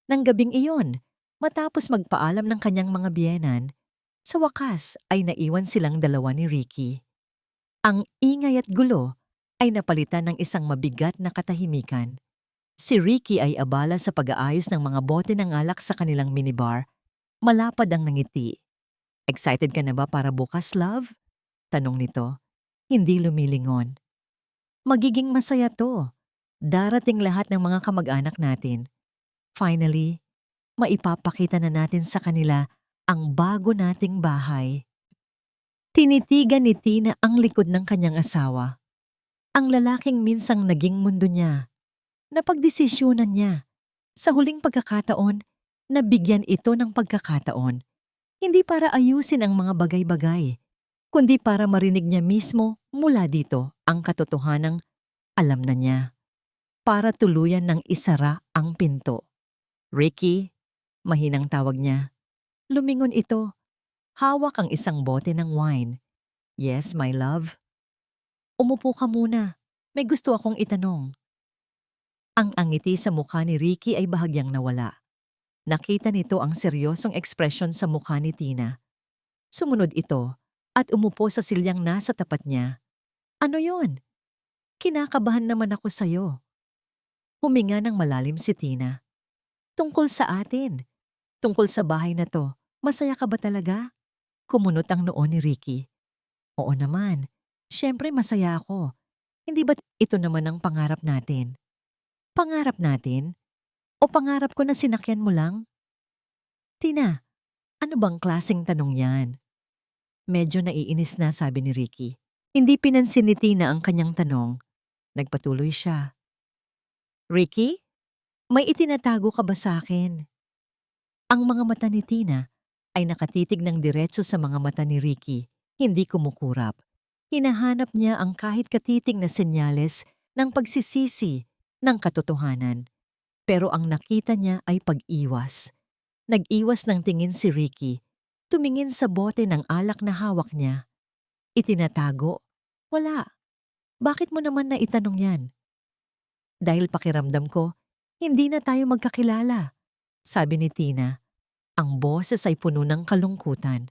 Nang gabing iyon, matapos magpaalam ng kanyang mga biyenan, sa wakas ay naiwan silang dalawa ni Ricky. Ang ingay at gulo ay napalitan ng isang mabigat na katahimikan. Si Ricky ay abala sa pag-aayos ng mga bote ng alak sa kanilang minibar. Malapad ang nangiti. Excited ka na ba para bukas, love? Tanong nito. Hindi lumilingon. Magiging masaya to. Darating lahat ng mga kamag-anak natin. Finally, maipapakita na natin sa kanila ang bago nating bahay. Tinitigan ni Tina ang likod ng kanyang asawa. Ang lalaking minsang naging mundo niya. Napagdesisyonan niya. Sa huling pagkakataon, nabigyan ito ng pagkakataon. Hindi para ayusin ang mga bagay-bagay, kundi para marinig niya mismo mula dito ang katotohanang alam na niya. Para tuluyan ng isara ang pinto. Ricky, mahinang tawag niya. Lumingon ito. Hawak ang isang bote ng wine. Yes, my love. Umupo ka muna. May gusto akong itanong. Ang angiti sa mukha ni Ricky ay bahagyang nawala. Nakita nito ang seryosong ekspresyon sa mukha ni Tina. Sumunod ito at umupo sa silyang nasa tapat niya. Ano yon? Kinakabahan naman ako sa'yo. Huminga ng malalim si Tina. Tungkol sa atin. Tungkol sa bahay na to. Masaya ka ba talaga? Kumunot ang noo ni Ricky. Oo naman. Siyempre masaya ako. Hindi ba't ito naman ang pangarap natin? Pangarap natin? O pangarap ko na sinakyan mo lang? Tina, ano bang klaseng tanong yan? Medyo naiinis na, sabi ni Ricky. Hindi pinansin ni Tina ang kanyang tanong. Nagpatuloy siya. Ricky, may itinatago ka ba sa akin? Ang mga mata ni Tina ay nakatitig ng diretso sa mga mata ni Ricky, hindi kumukurap. Hinahanap niya ang kahit katiting na senyales ng pagsisisi ng katotohanan. Pero ang nakita niya ay pag-iwas. Nag-iwas ng tingin si Ricky, tumingin sa bote ng alak na hawak niya. Itinatago? Wala. Bakit mo naman na itanong yan? Dahil pakiramdam ko, hindi na tayo magkakilala, sabi ni Tina. Ang boses ay puno ng kalungkutan.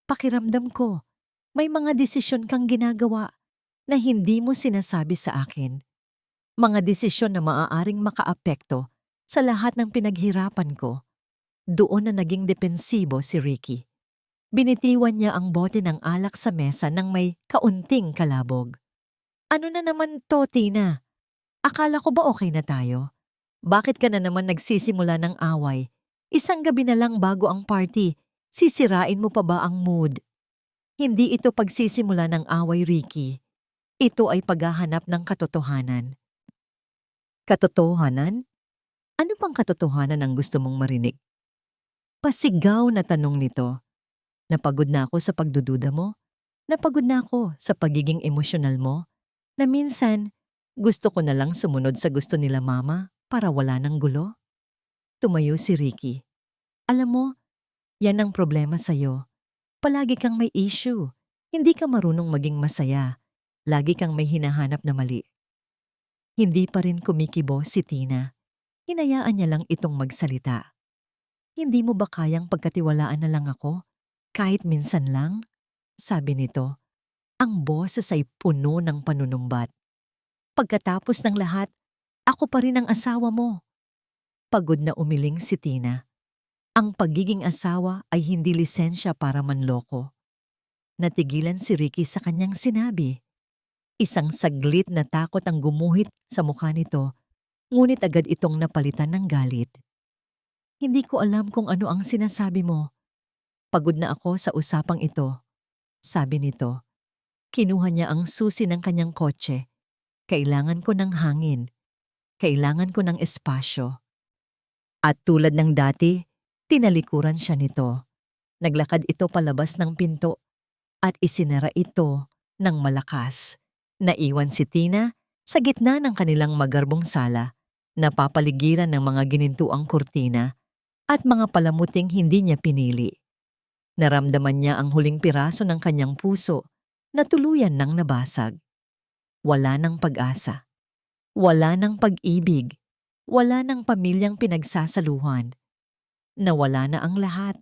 Pakiramdam ko, may mga desisyon kang ginagawa na hindi mo sinasabi sa akin. Mga desisyon na maaaring makaapekto sa lahat ng pinaghirapan ko. Doon na naging depensibo si Ricky. Binitiwan niya ang bote ng alak sa mesa nang may kaunting kalabog. Ano na naman to, Tina? Akala ko ba okay na tayo? Bakit ka na naman nagsisimula ng away? Isang gabi na lang bago ang party, sisirain mo pa ba ang mood? Hindi ito pagsisimula ng away, Ricky. Ito ay paghahanap ng katotohanan. Katotohanan? Ano pang katotohanan ang gusto mong marinig? Pasigaw na tanong nito. Napagod na ako sa pagdududa mo. Napagod na ako sa pagiging emosyonal mo. Na minsan, gusto ko na lang sumunod sa gusto nila mama para wala ng gulo. Tumayo si Ricky. Alam mo, yan ang problema sa'yo. Palagi kang may issue. Hindi ka marunong maging masaya. Lagi kang may hinahanap na mali. Hindi pa rin kumikibo si Tina. Hinayaan niya lang itong magsalita. Hindi mo ba kayang pagkatiwalaan na lang ako? Kahit minsan lang? Sabi nito. Ang boses ay puno ng panunumbat. Pagkatapos ng lahat, ako pa rin ang asawa mo. Pagod na umiling si Tina. Ang pagiging asawa ay hindi lisensya para manloko. Natigilan si Ricky sa kanyang sinabi. Isang saglit na takot ang gumuhit sa mukha nito, ngunit agad itong napalitan ng galit. Hindi ko alam kung ano ang sinasabi mo. Pagod na ako sa usapang ito, sabi nito. Kinuha niya ang susi ng kanyang kotse. Kailangan ko ng hangin. Kailangan ko ng espasyo. At tulad ng dati, tinalikuran siya nito. Naglakad ito palabas ng pinto at isinara ito ng malakas. Naiwan si Tina sa gitna ng kanilang magarbong sala, napapaligiran ng mga ginintuang kurtina at mga palamuting hindi niya pinili. Naramdaman niya ang huling piraso ng kanyang puso na tuluyan nang nabasag. Wala ng pag-asa. Wala ng pag-ibig. Wala ng pamilyang pinagsasaluhan. Nawala na ang lahat.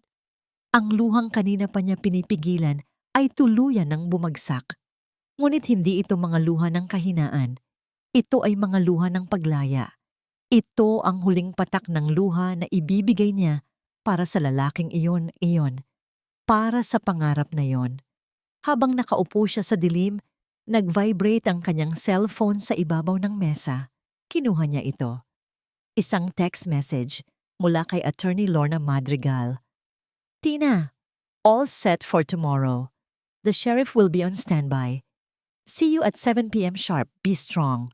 Ang luhang kanina pa niya pinipigilan ay tuluyan ng bumagsak. Ngunit hindi ito mga luha ng kahinaan. Ito ay mga luha ng paglaya. Ito ang huling patak ng luha na ibibigay niya para sa lalaking iyon, para sa pangarap na yon. Habang nakaupo siya sa dilim, nag-vibrate ang kanyang cellphone sa ibabaw ng mesa. Kinuha niya ito. Isang text message mula kay Attorney Lorna Madrigal. Tina, all set for tomorrow. The sheriff will be on standby. See you at 7 p.m. sharp. Be strong.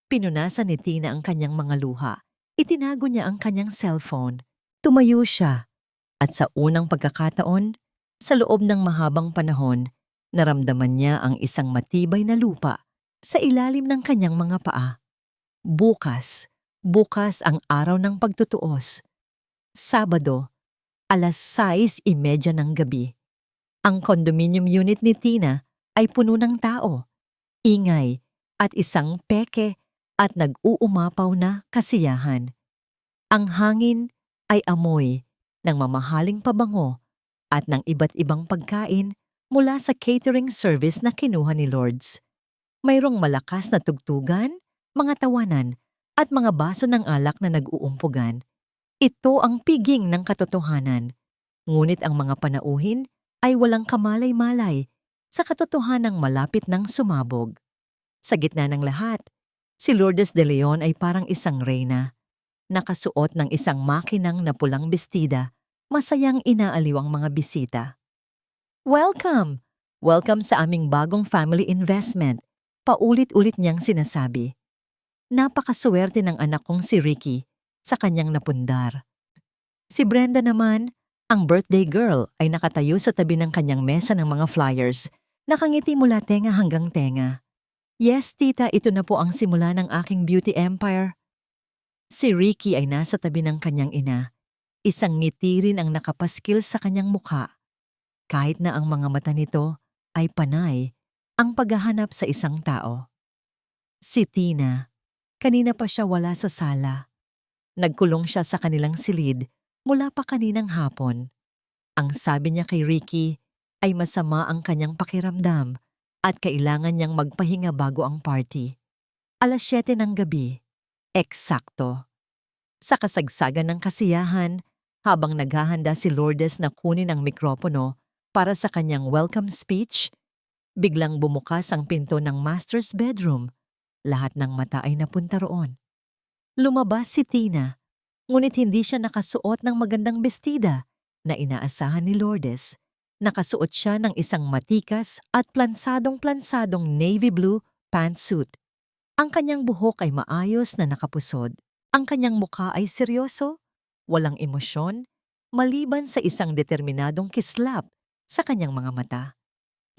Pinunasan ni Tina ang kanyang mga luha. Itinago niya ang kanyang cellphone. Tumayo siya. At sa unang pagkakataon, sa loob ng mahabang panahon, naramdaman niya ang isang matibay na lupa sa ilalim ng kanyang mga paa. Bukas ang araw ng pagtutuos. Sabado, 6:30 ng gabi. Ang condominium unit ni Tina ay puno ng tao, ingay at isang peke at nag-uumapaw na kasiyahan. Ang hangin ay amoy ng mamahaling pabango at ng iba't ibang pagkain mula sa catering service na kinuha ni Lourdes. Mayroong malakas na tugtugan, mga tawanan, at mga baso ng alak na nag-uumpugan. Ito ang piging ng katotohanan. Ngunit ang mga panauhin ay walang kamalay-malay sa katotohanang malapit ng sumabog. Sa gitna ng lahat, si Lourdes de Leon ay parang isang reyna. Nakasuot ng isang makinang na pulang bestida, masayang inaaliw ang mga bisita. Welcome! Welcome sa aming bagong family investment. Paulit-ulit niyang sinasabi. Napakaswerte ng anak kong si Ricky sa kanyang napundar. Si Brenda naman, ang birthday girl, ay nakatayo sa tabi ng kanyang mesa ng mga flyers, nakangiti mula tenga hanggang tenga. Yes, tita, ito na po ang simula ng aking beauty empire. Si Ricky ay nasa tabi ng kanyang ina. Isang ngiti rin ang nakapaskil sa kanyang mukha. Kahit na ang mga mata nito ay panay ang paghahanap sa isang tao. Si Tina, kanina pa siya wala sa sala. Nagkulong siya sa kanilang silid mula pa kaninang hapon. Ang sabi niya kay Ricky ay masama ang kanyang pakiramdam at kailangan niyang magpahinga bago ang party. 7:00 ng gabi, eksakto. Sa kasagsagan ng kasiyahan, Habang naghahanda si Lourdes na kunin ang mikropono para sa kanyang welcome speech, biglang bumukas ang pinto ng master's bedroom. Lahat ng mata ay napunta roon. Lumabas si Tina, ngunit hindi siya nakasuot ng magandang bestida na inaasahan ni Lourdes. Nakasuot siya ng isang matikas at plansadong-plansadong navy blue pantsuit. Ang kanyang buhok ay maayos na nakapusod. Ang kanyang mukha ay seryoso, walang emosyon, maliban sa isang determinadong kislap sa kanyang mga mata.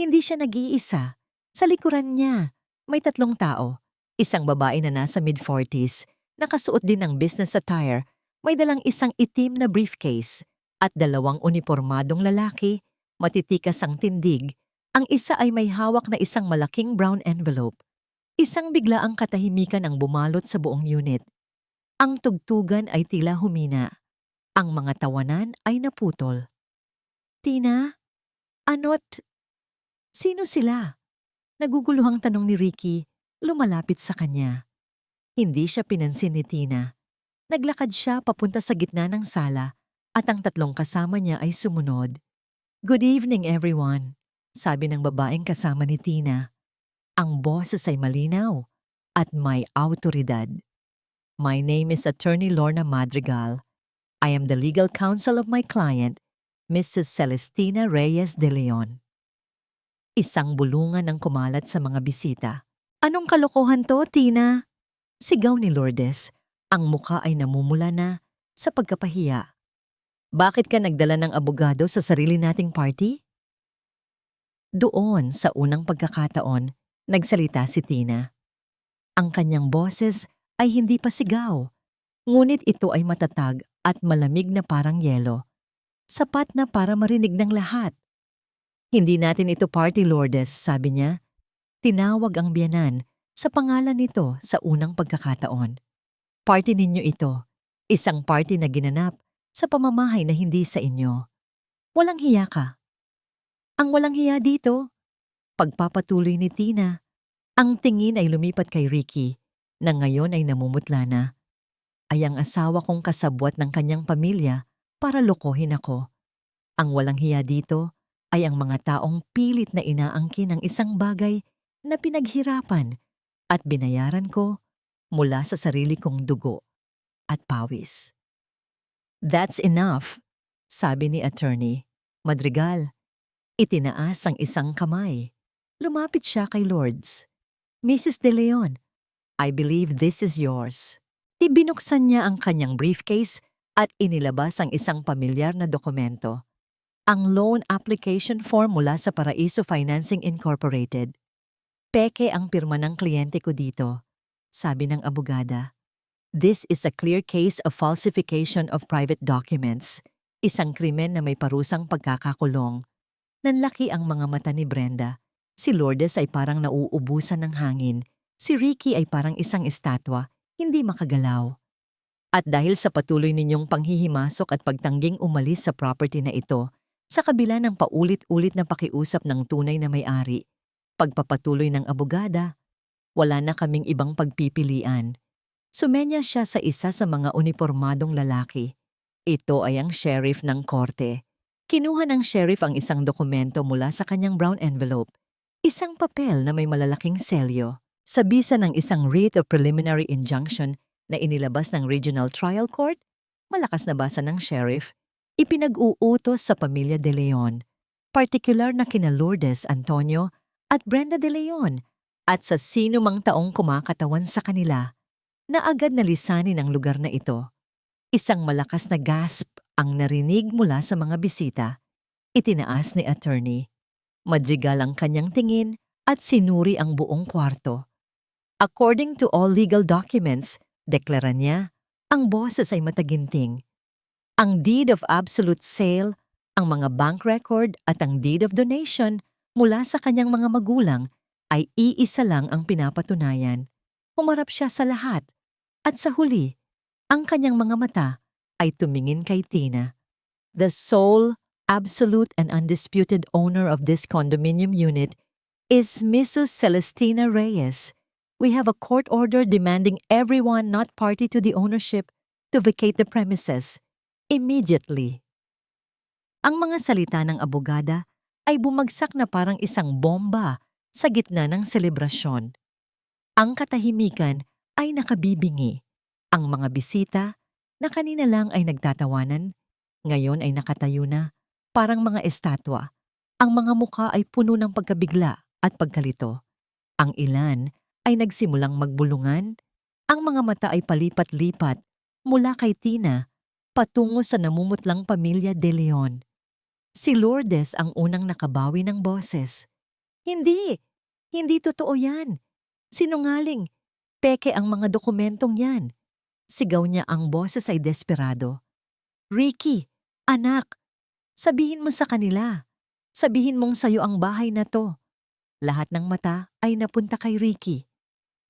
Hindi siya nag-iisa. Sa likuran niya, may 3 tao. Isang babae na nasa mid-40s, nakasuot din ng business attire, may dalang isang itim na briefcase, at 2 unipormadong lalaki, matitikas ang tindig. Ang isa ay may hawak na isang malaking brown envelope. Isang biglaang katahimikan ang bumalot sa buong unit. Ang tugtugan ay tila humina. Ang mga tawanan ay naputol. Tina, ano't sino sila? Naguguluhang tanong ni Ricky, lumalapit sa kanya. Hindi siya pinansin ni Tina. Naglakad siya papunta sa gitna ng sala at ang 3 kasama niya ay sumunod. Good evening everyone, sabi ng babaeng kasama ni Tina. Ang boses ay malinaw at may awtoridad. My name is Attorney Lorna Madrigal. I am the legal counsel of my client, Mrs. Celestina Reyes de Leon. Isang bulungan ang kumalat sa mga bisita. Anong kalokohan to, Tina? Sigaw ni Lourdes. Ang muka ay namumula na sa pagkapahiya. Bakit ka nagdala ng abogado sa sarili nating party? Doon sa unang pagkakataon, nagsalita si Tina. Ang kanyang boses ay hindi pa sigaw, ngunit ito ay matatag at malamig na parang yelo. Sapat na para marinig ng lahat. Hindi natin ito party, Lourdes, sabi niya. Tinawag ang biyanan sa pangalan nito sa unang pagkakataon. Party ninyo ito, isang party na ginanap sa pamamahay na hindi sa inyo. Walang hiya ka. Ang walang hiya dito, pagpapatuloy ni Tina. Ang tingin ay lumipat kay Ricky, na ngayon ay namumutla na. Ay ang asawa kong kasabwat ng kanyang pamilya para lokohin ako. Ang walang hiya dito ay ang mga taong pilit na inaangkin ng isang bagay na pinaghirapan at binayaran ko mula sa sarili kong dugo at pawis. That's enough, sabi ni Attorney Madrigal. Itinaas ang isang kamay. Lumapit siya kay Lourdes. Mrs. De Leon, I believe this is yours. Ibinuksan niya ang kanyang briefcase at inilabas ang isang pamilyar na dokumento. Ang loan application form mula sa Paraiso Financing Incorporated. Peke ang pirma ng kliyente ko dito, sabi ng abogada. This is a clear case of falsification of private documents, isang krimen na may parusang pagkakakulong. Nanlaki ang mga mata ni Brenda. Si Lourdes ay parang nauubusan ng hangin. Si Ricky ay parang isang estatwa, hindi makagalaw. At dahil sa patuloy ninyong panghihimasok at pagtangging umalis sa property na ito, sa kabila ng paulit-ulit na pakiusap ng tunay na may-ari, pagpapatuloy ng abogada, wala na kaming ibang pagpipilian. Sumenya siya sa isa sa mga unipormadong lalaki. Ito ay ang sheriff ng korte. Kinuha ng sheriff ang isang dokumento mula sa kanyang brown envelope. Isang papel na may malalaking selyo. Sa bisa ng isang writ of preliminary injunction na inilabas ng Regional Trial Court, malakas na basa ng sheriff, ipinag-uutos sa pamilya De Leon, partikular na kina Lourdes Antonio at Brenda De Leon, at sa sino mang taong kumakatawan sa kanila, na agad nalisanin ang lugar na ito. Isang malakas na gasp ang narinig mula sa mga bisita. Itinaas ni Attorney Madrigal ang kanyang tingin at sinuri ang buong kwarto. According to all legal documents, deklara niya, ang boses ay mataginting. Ang deed of absolute sale, ang mga bank record at ang deed of donation mula sa kanyang mga magulang ay iisa lang ang pinapatunayan. Humarap siya sa lahat. At sa huli, ang kanyang mga mata ay tumingin kay Tina. The sole, absolute and undisputed owner of this condominium unit is Mrs. Celestina Reyes. We have a court order demanding everyone not party to the ownership to vacate the premises. Immediately. Ang mga salita ng abogada ay bumagsak na parang isang bomba sa gitna ng selebrasyon. Ang katahimikan ay nakabibingi. Ang mga bisita na kanina lang ay nagtatawanan, ngayon ay nakatayo na, parang mga estatwa. Ang mga mukha ay puno ng pagkabigla at pagkalito. Ang ilan ay nagsimulang magbulungan. Ang mga mata ay palipat-lipat mula kay Tina patungo sa namumutlang pamilya De Leon. Si Lourdes ang unang nakabawi ng boses. Hindi! Hindi totoo yan! Sinungaling! Peke ang mga dokumentong yan! Sigaw niya, ang boses ay desperado. Ricky! Anak! Sabihin mo sa kanila! Sabihin mong sayo ang bahay na to! Lahat ng mata ay napunta kay Ricky.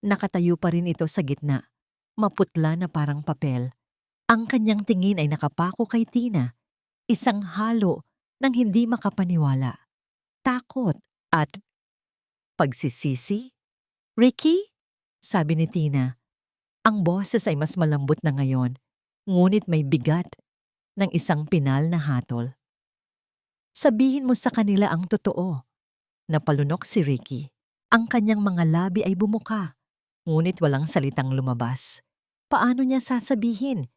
Nakatayo pa rin ito sa gitna. Maputla na parang papel. Ang kanyang tingin ay nakapako kay Tina. Isang halo ng hindi makapaniwala. Takot at pagsisisi. Ricky? Sabi ni Tina. Ang boses ay mas malambot na ngayon, ngunit may bigat ng isang pinal na hatol. Sabihin mo sa kanila ang totoo. Napalunok si Ricky. Ang kanyang mga labi ay bumuka, ngunit walang salitang lumabas. Paano niya sasabihin?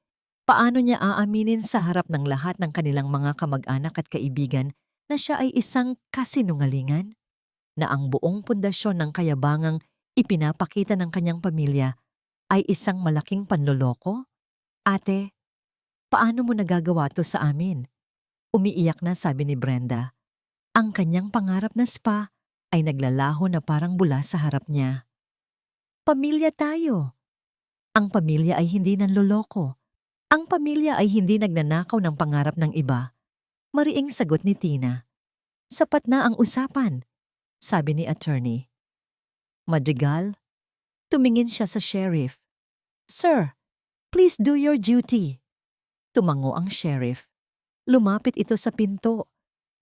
Paano niya aaminin sa harap ng lahat ng kanilang mga kamag-anak at kaibigan na siya ay isang kasinungalingan? Na ang buong pundasyon ng kayabangang ipinapakita ng kanyang pamilya ay isang malaking panloloko? Ate, paano mo nagagawa to sa amin? Umiiyak na sabi ni Brenda. Ang kanyang pangarap na spa ay naglalaho na parang bula sa harap niya. Pamilya tayo. Ang pamilya ay hindi nanloloko. Ang pamilya ay hindi nagnanakaw ng pangarap ng iba. Mariing sagot ni Tina. Sapat na ang usapan, sabi ni attorney. Madrigal, tumingin siya sa sheriff. Sir, please do your duty. Tumango ang sheriff. Lumapit ito sa pinto,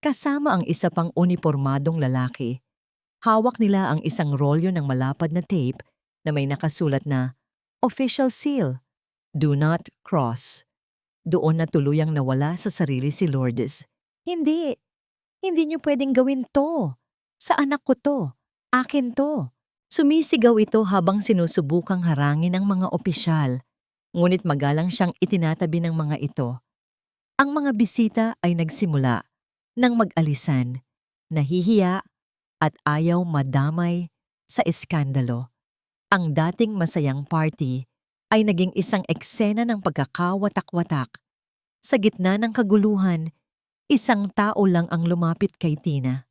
kasama ang isa pang unipormadong lalaki. Hawak nila ang isang rolyo ng malapad na tape na may nakasulat na Official Seal, Do Not Cross. Doon na tuluyang nawala sa sarili si Lourdes. Hindi niyo pwedeng gawin to. Sa anak ko to. Akin to. Sumisigaw ito habang sinusubukang harangin ng mga opisyal. Ngunit magalang siyang itinatabi ng mga ito. Ang mga bisita ay nagsimula ng mag-alisan, nahihiya at ayaw madamay sa eskandalo. Ang dating masayang party ay naging isang eksena ng pagkakawatak-watak. Sa gitna ng kaguluhan, isang tao lang ang lumapit kay Tina.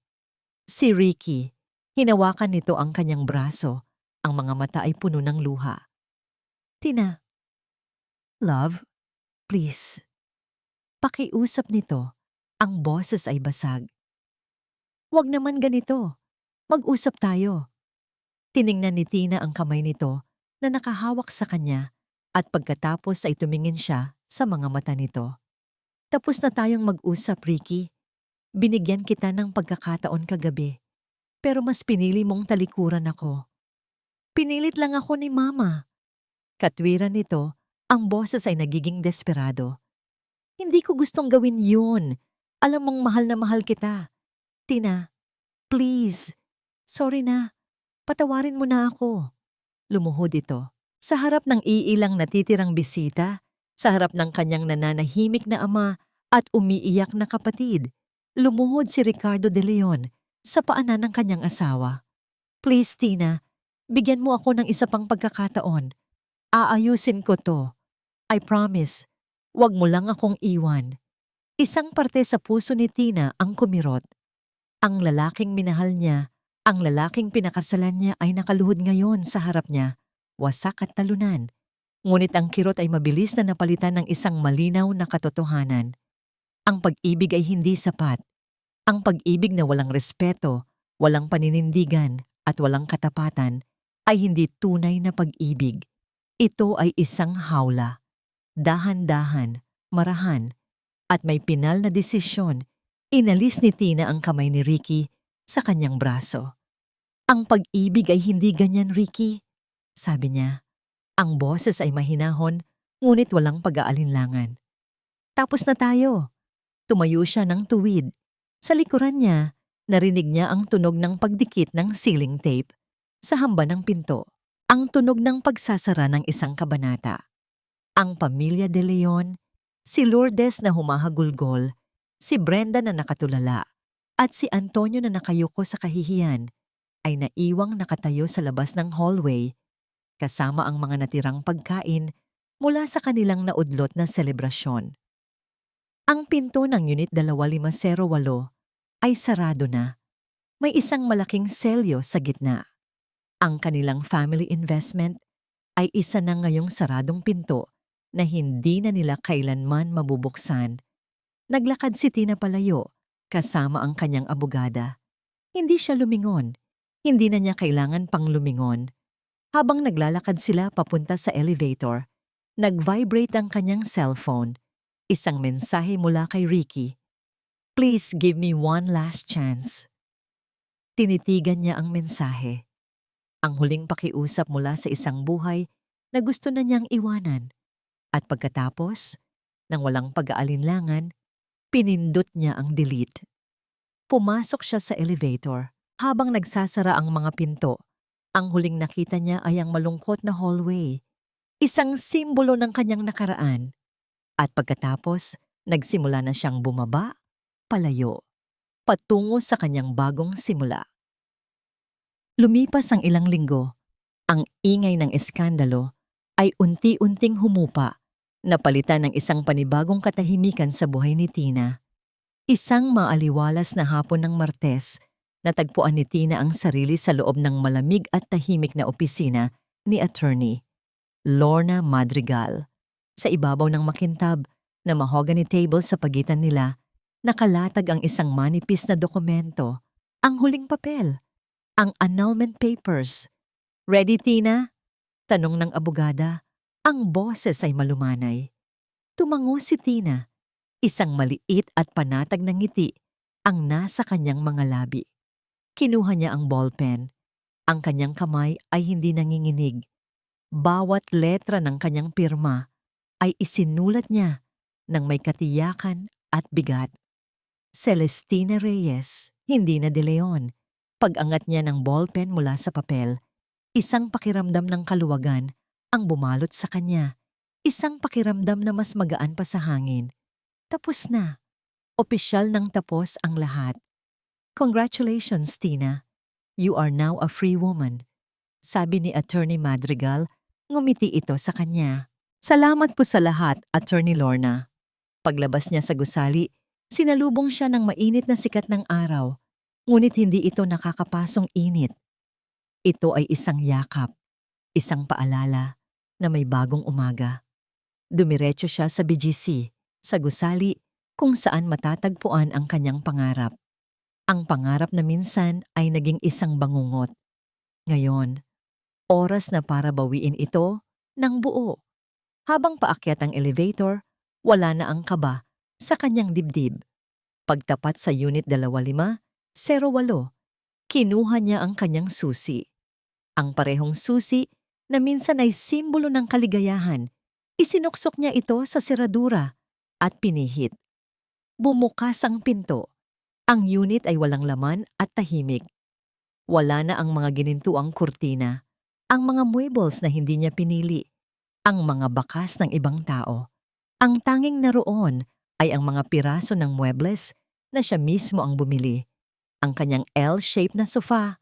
Si Ricky. Hinawakan nito ang kanyang braso. Ang mga mata ay puno ng luha. Tina, love, please. Pakiusap nito. Ang boses ay basag. Huwag naman ganito. Mag-usap tayo. Tiningnan ni Tina ang kamay nito na nakahawak sa kanya at pagkatapos ay tumingin siya sa mga mata nito. Tapos na tayong mag-usap, Ricky. Binigyan kita ng pagkakataon kagabi. Pero mas pinili mong talikuran ako. Pinilit lang ako ni Mama. Katwiran nito, ang boses ay nagiging desperado. Hindi ko gustong gawin yun. Alam mong mahal na mahal kita. Tina, please. Sorry na. Patawarin mo na ako. Lumuhod ito. Sa harap ng iilang natitirang bisita, sa harap ng kanyang nananahimik na ama at umiiyak na kapatid, lumuhod si Ricardo De Leon sa paanan ng kanyang asawa. Please, Tina, bigyan mo ako ng isa pang pagkakataon. Aayusin ko to. I promise. Huwag mo lang akong iwan. Isang parte sa puso ni Tina ang kumirot. Ang lalaking minahal niya, ang lalaking pinakasalan niya ay nakaluhod ngayon sa harap niya, wasak at talunan. Ngunit ang kirot ay mabilis na napalitan ng isang malinaw na katotohanan. Ang pag-ibig ay hindi sapat. Ang pag-ibig na walang respeto, walang paninindigan at walang katapatan ay hindi tunay na pag-ibig. Ito ay isang hawla. Dahan-dahan, marahan, at may pinal na desisyon, inalis ni Tina ang kamay ni Ricky sa kanyang braso. Ang pag-ibig ay hindi ganyan, Ricky, sabi niya. Ang boses ay mahinahon, ngunit walang pag-aalinlangan. Tapos na tayo. Tumayo siya ng tuwid. Sa likuran niya, narinig niya ang tunog ng pagdikit ng ceiling tape. Sa hamba ng pinto, ang tunog ng pagsasara ng isang kabanata. Ang pamilya de Leon, si Lourdes na humahagulgol, si Brenda na nakatulala, at si Antonio na nakayuko sa kahihiyan, ay naiwang nakatayo sa labas ng hallway, kasama ang mga natirang pagkain mula sa kanilang naudlot na selebrasyon. Ang pinto ng Unit 2508 ay sarado na. May isang malaking selyo sa gitna. Ang kanilang family investment ay isa na ngayong saradong pinto na hindi na nila kailanman mabubuksan. Naglakad si Tina palayo, kasama ang kanyang abogada. Hindi siya lumingon. Hindi na niya kailangan pang lumingon. Habang naglalakad sila papunta sa elevator, nag-vibrate ang kanyang cellphone. Isang mensahe mula kay Ricky. "Please give me one last chance." Tinitigan niya ang mensahe. Ang huling pakiusap mula sa isang buhay na gusto na niyang iwanan. At pagkatapos, nang walang pag-aalinlangan, pinindot niya ang delete. Pumasok siya sa elevator. Habang nagsasara ang mga pinto, ang huling nakita niya ay ang malungkot na hallway. Isang simbolo ng kanyang nakaraan. At pagkatapos, nagsimula na siyang bumaba, palayo, patungo sa kanyang bagong simula. Lumipas ang ilang linggo, ang ingay ng eskandalo ay unti-unting humupa, napalitan ng isang panibagong katahimikan sa buhay ni Tina. Isang maaliwalas na hapon ng Martes, natagpuan ni Tina ang sarili sa loob ng malamig at tahimik na opisina ni Attorney Lorna Madrigal. Sa ibabaw ng makintab na mahogany table sa pagitan nila, nakalatag ang isang manipis na dokumento, ang huling papel, ang annulment papers. "Ready, Tina?" tanong ng abogada. Ang boses ay malumanay. Tumango si Tina. Isang maliit at panatag na ngiti ang nasa kanyang mga labi. Kinuha niya ang ballpen. Ang kanyang kamay ay hindi nanginginig. Bawat letra ng kanyang pirma ay isinulat niya ng may katiyakan at bigat. Celestina Reyes, hindi na De Leon. Pag-angat niya ng ballpen mula sa papel, isang pakiramdam ng kaluwagan ang bumalot sa kanya. Isang pakiramdam na mas magaan pa sa hangin. Tapos na. Opisyal nang tapos ang lahat. "Congratulations, Tina. You are now a free woman," sabi ni Attorney Madrigal, ngumiti ito sa kanya. "Salamat po sa lahat, Attorney Lorna." Paglabas niya sa gusali, sinalubong siya ng mainit na sikat ng araw, ngunit hindi ito nakakapasong init. Ito ay isang yakap, isang paalala na may bagong umaga. Dumiretso siya sa BGC, sa gusali kung saan matatagpuan ang kanyang pangarap. Ang pangarap na minsan ay naging isang bangungot. Ngayon, oras na para bawiin ito ng buo. Habang paakyat ang elevator, wala na ang kaba sa kanyang dibdib. Pagtapat sa Unit 2508, kinuha niya ang kanyang susi. Ang parehong susi na minsan ay simbolo ng kaligayahan. Isinuksok niya ito sa seradura at pinihit. Bumukas ang pinto. Ang unit ay walang laman at tahimik. Wala na ang mga ginintuang kurtina, ang mga muebles na hindi niya pinili, ang mga bakas ng ibang tao. Ang tanging naroon ay ang mga piraso ng muebles na siya mismo ang bumili. Ang kanyang L-shaped na sofa,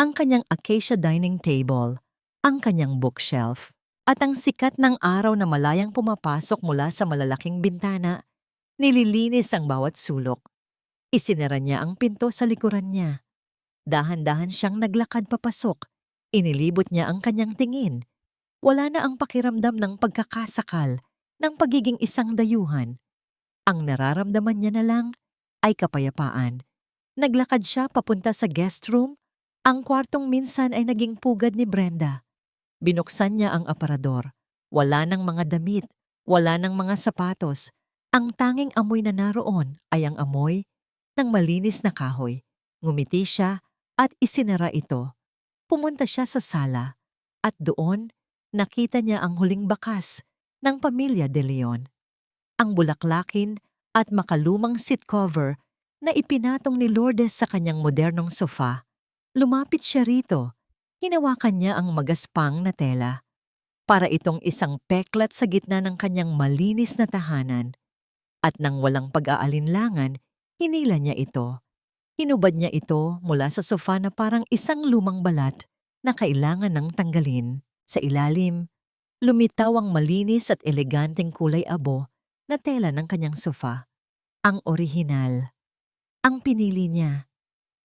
ang kanyang acacia dining table, ang kanyang bookshelf, at ang sikat ng araw na malayang pumapasok mula sa malalaking bintana. Nililinis ang bawat sulok. Isinara niya ang pinto sa likuran niya. Dahan-dahan siyang naglakad papasok. Inilibot niya ang kanyang tingin. Wala na ang pakiramdam ng pagkakasakal, ng pagiging isang dayuhan. Ang nararamdaman niya na lang ay kapayapaan. Naglakad siya papunta sa guest room. Ang kwartong minsan ay naging pugad ni Brenda. Binuksan niya ang aparador. Wala nang mga damit, wala nang mga sapatos. Ang tanging amoy na naroon ay ang amoy ng malinis na kahoy. Ngumiti siya at isinara ito. Pumunta siya sa sala at doon nakita niya ang huling bakas ng pamilya De Leon. ang bulaklakin at makalumang seat cover na ipinatong ni Lourdes sa kanyang modernong sofa. Lumapit siya rito. Hinawakan niya ang magaspang na tela. Para itong isang peklat sa gitna ng kanyang malinis na tahanan. At nang walang pag-aalinlangan, hinila niya ito. Hinubad niya ito mula sa sofa na parang isang lumang balat na kailangan ng tanggalin. Sa ilalim, lumitaw ang malinis at eleganteng kulay abo na tela ng kanyang sofa. Ang orihinal. Ang pinili niya.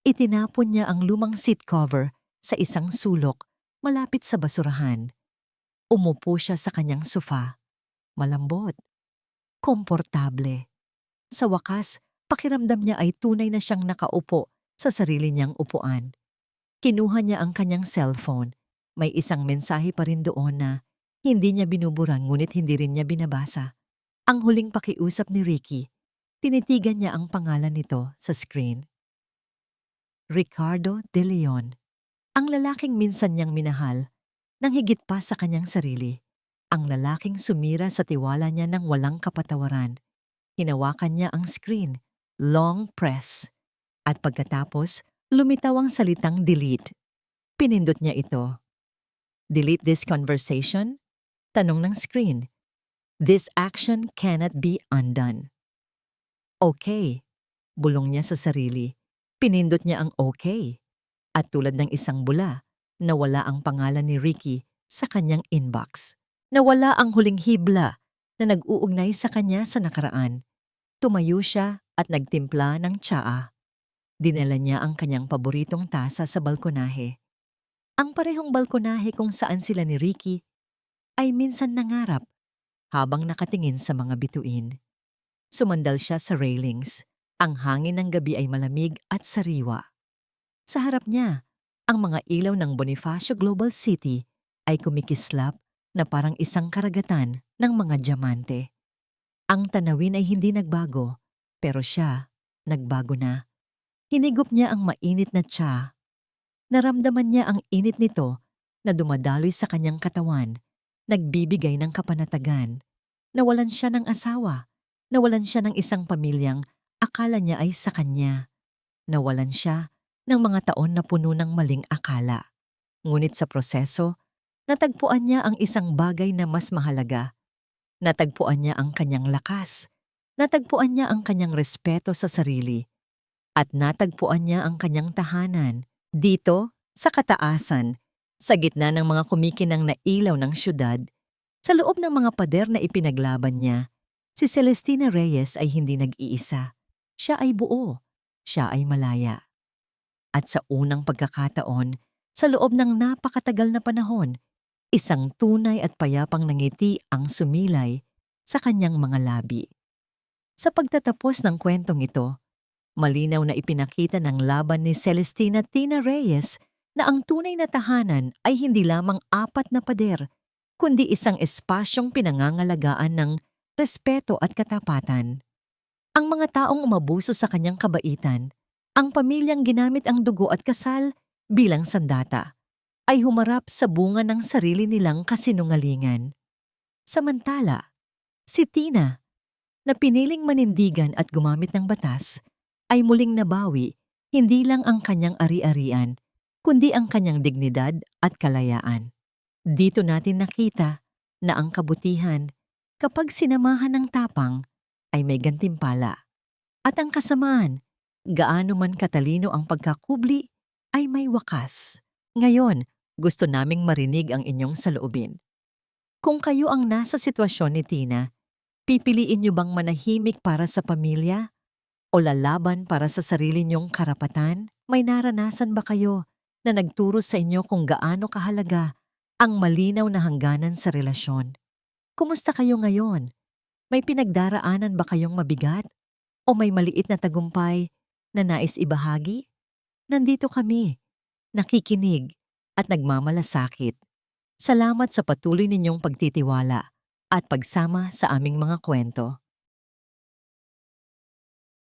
Itinapon niya ang lumang seat cover sa isang sulok malapit sa basurahan. Umupo siya sa kanyang sofa. Malambot. Komportable. Sa wakas, pakiramdam niya ay tunay na siyang nakaupo sa sarili niyang upuan. Kinuha niya ang kanyang cellphone. May isang mensahe pa rin doon na hindi niya binubura ngunit hindi rin niya binabasa. Ang huling pakiusap ni Ricky, tinitigan niya ang pangalan nito sa screen. Ricardo De Leon, ang lalaking minsan niyang minahal, nang higit pa sa kanyang sarili. Ang lalaking sumira sa tiwala niya ng walang kapatawaran. Hinawakan niya ang screen, long press. At pagkatapos, lumitaw ang salitang delete. Pinindot niya ito. Delete this conversation? Tanong ng screen. This action cannot be undone. Okay. Bulong niya sa sarili. Pinindot niya ang okay. At tulad ng isang bula, nawala ang pangalan ni Ricky sa kanyang inbox. Nawala ang huling hibla na nag-uugnay sa kanya sa nakaraan. Tumayo siya at nagtimpla ng tsaa. Dinala niya ang kanyang paboritong tasa sa balkonahe. Ang parehong balkonahe kung saan sila ni Ricky ay minsan nangarap habang nakatingin sa mga bituin. Sumandal siya sa railings. Ang hangin ng gabi ay malamig at sariwa. Sa harap niya, ang mga ilaw ng Bonifacio Global City ay kumikislap na parang isang karagatan ng mga diamante. Ang tanawin ay hindi nagbago, pero siya, nagbago na. Hinigop niya ang mainit na tsa. Naramdaman niya ang init nito na dumadaloy sa kanyang katawan, nagbibigay ng kapanatagan. Nawalan siya ng asawa, nawalan siya ng isang pamilyang akala niya ay sa kanya. Nawalan siya ng mga taon na puno ng maling akala. Ngunit sa proseso, natagpuan niya ang isang bagay na mas mahalaga. Natagpuan niya ang kanyang lakas. Natagpuan niya ang kanyang respeto sa sarili. At natagpuan niya ang kanyang tahanan. Dito, sa kataasan, sa gitna ng mga kumikinang na ilaw ng syudad, sa loob ng mga pader na ipinaglaban niya, si Celestina Reyes ay hindi nag-iisa. Siya ay buo. Siya ay malaya. At sa unang pagkakataon, sa loob ng napakatagal na panahon, isang tunay at payapang ngiti ang sumilay sa kanyang mga labi. Sa pagtatapos ng kwentong ito, malinaw na ipinakita ng laban ni Celestina Tina Reyes na ang tunay na tahanan ay hindi lamang 4 na pader, kundi isang espasyong pinangangalagaan ng respeto at katapatan. Ang mga taong umabuso sa kanyang kabaitan, ang pamilyang ginamit ang dugo at kasal bilang sandata, ay humarap sa bunga ng sarili nilang kasinungalingan. Samantala, si Tina, na piniling manindigan at gumamit ng batas, ay muling nabawi hindi lang ang kanyang ari-arian, kundi ang kanyang dignidad at kalayaan. Dito natin nakita na ang kabutihan, kapag sinamahan ng tapang, ay may gantimpala. At ang kasamaan, gaano man katalino ang pagkakubli, ay may wakas. Ngayon, gusto naming marinig ang inyong saloobin. Kung kayo ang nasa sitwasyon ni Tina, pipiliin niyo bang manahimik para sa pamilya? O lalaban para sa sarili niyong karapatan? May naranasan ba kayo na nagturo sa inyo kung gaano kahalaga ang malinaw na hangganan sa relasyon? Kumusta kayo ngayon? May pinagdaraanan ba kayong mabigat? O may maliit na tagumpay na nais ibahagi? Nandito kami, nakikinig at nagmamalasakit. Salamat sa patuloy ninyong pagtitiwala at pagsama sa aming mga kwento.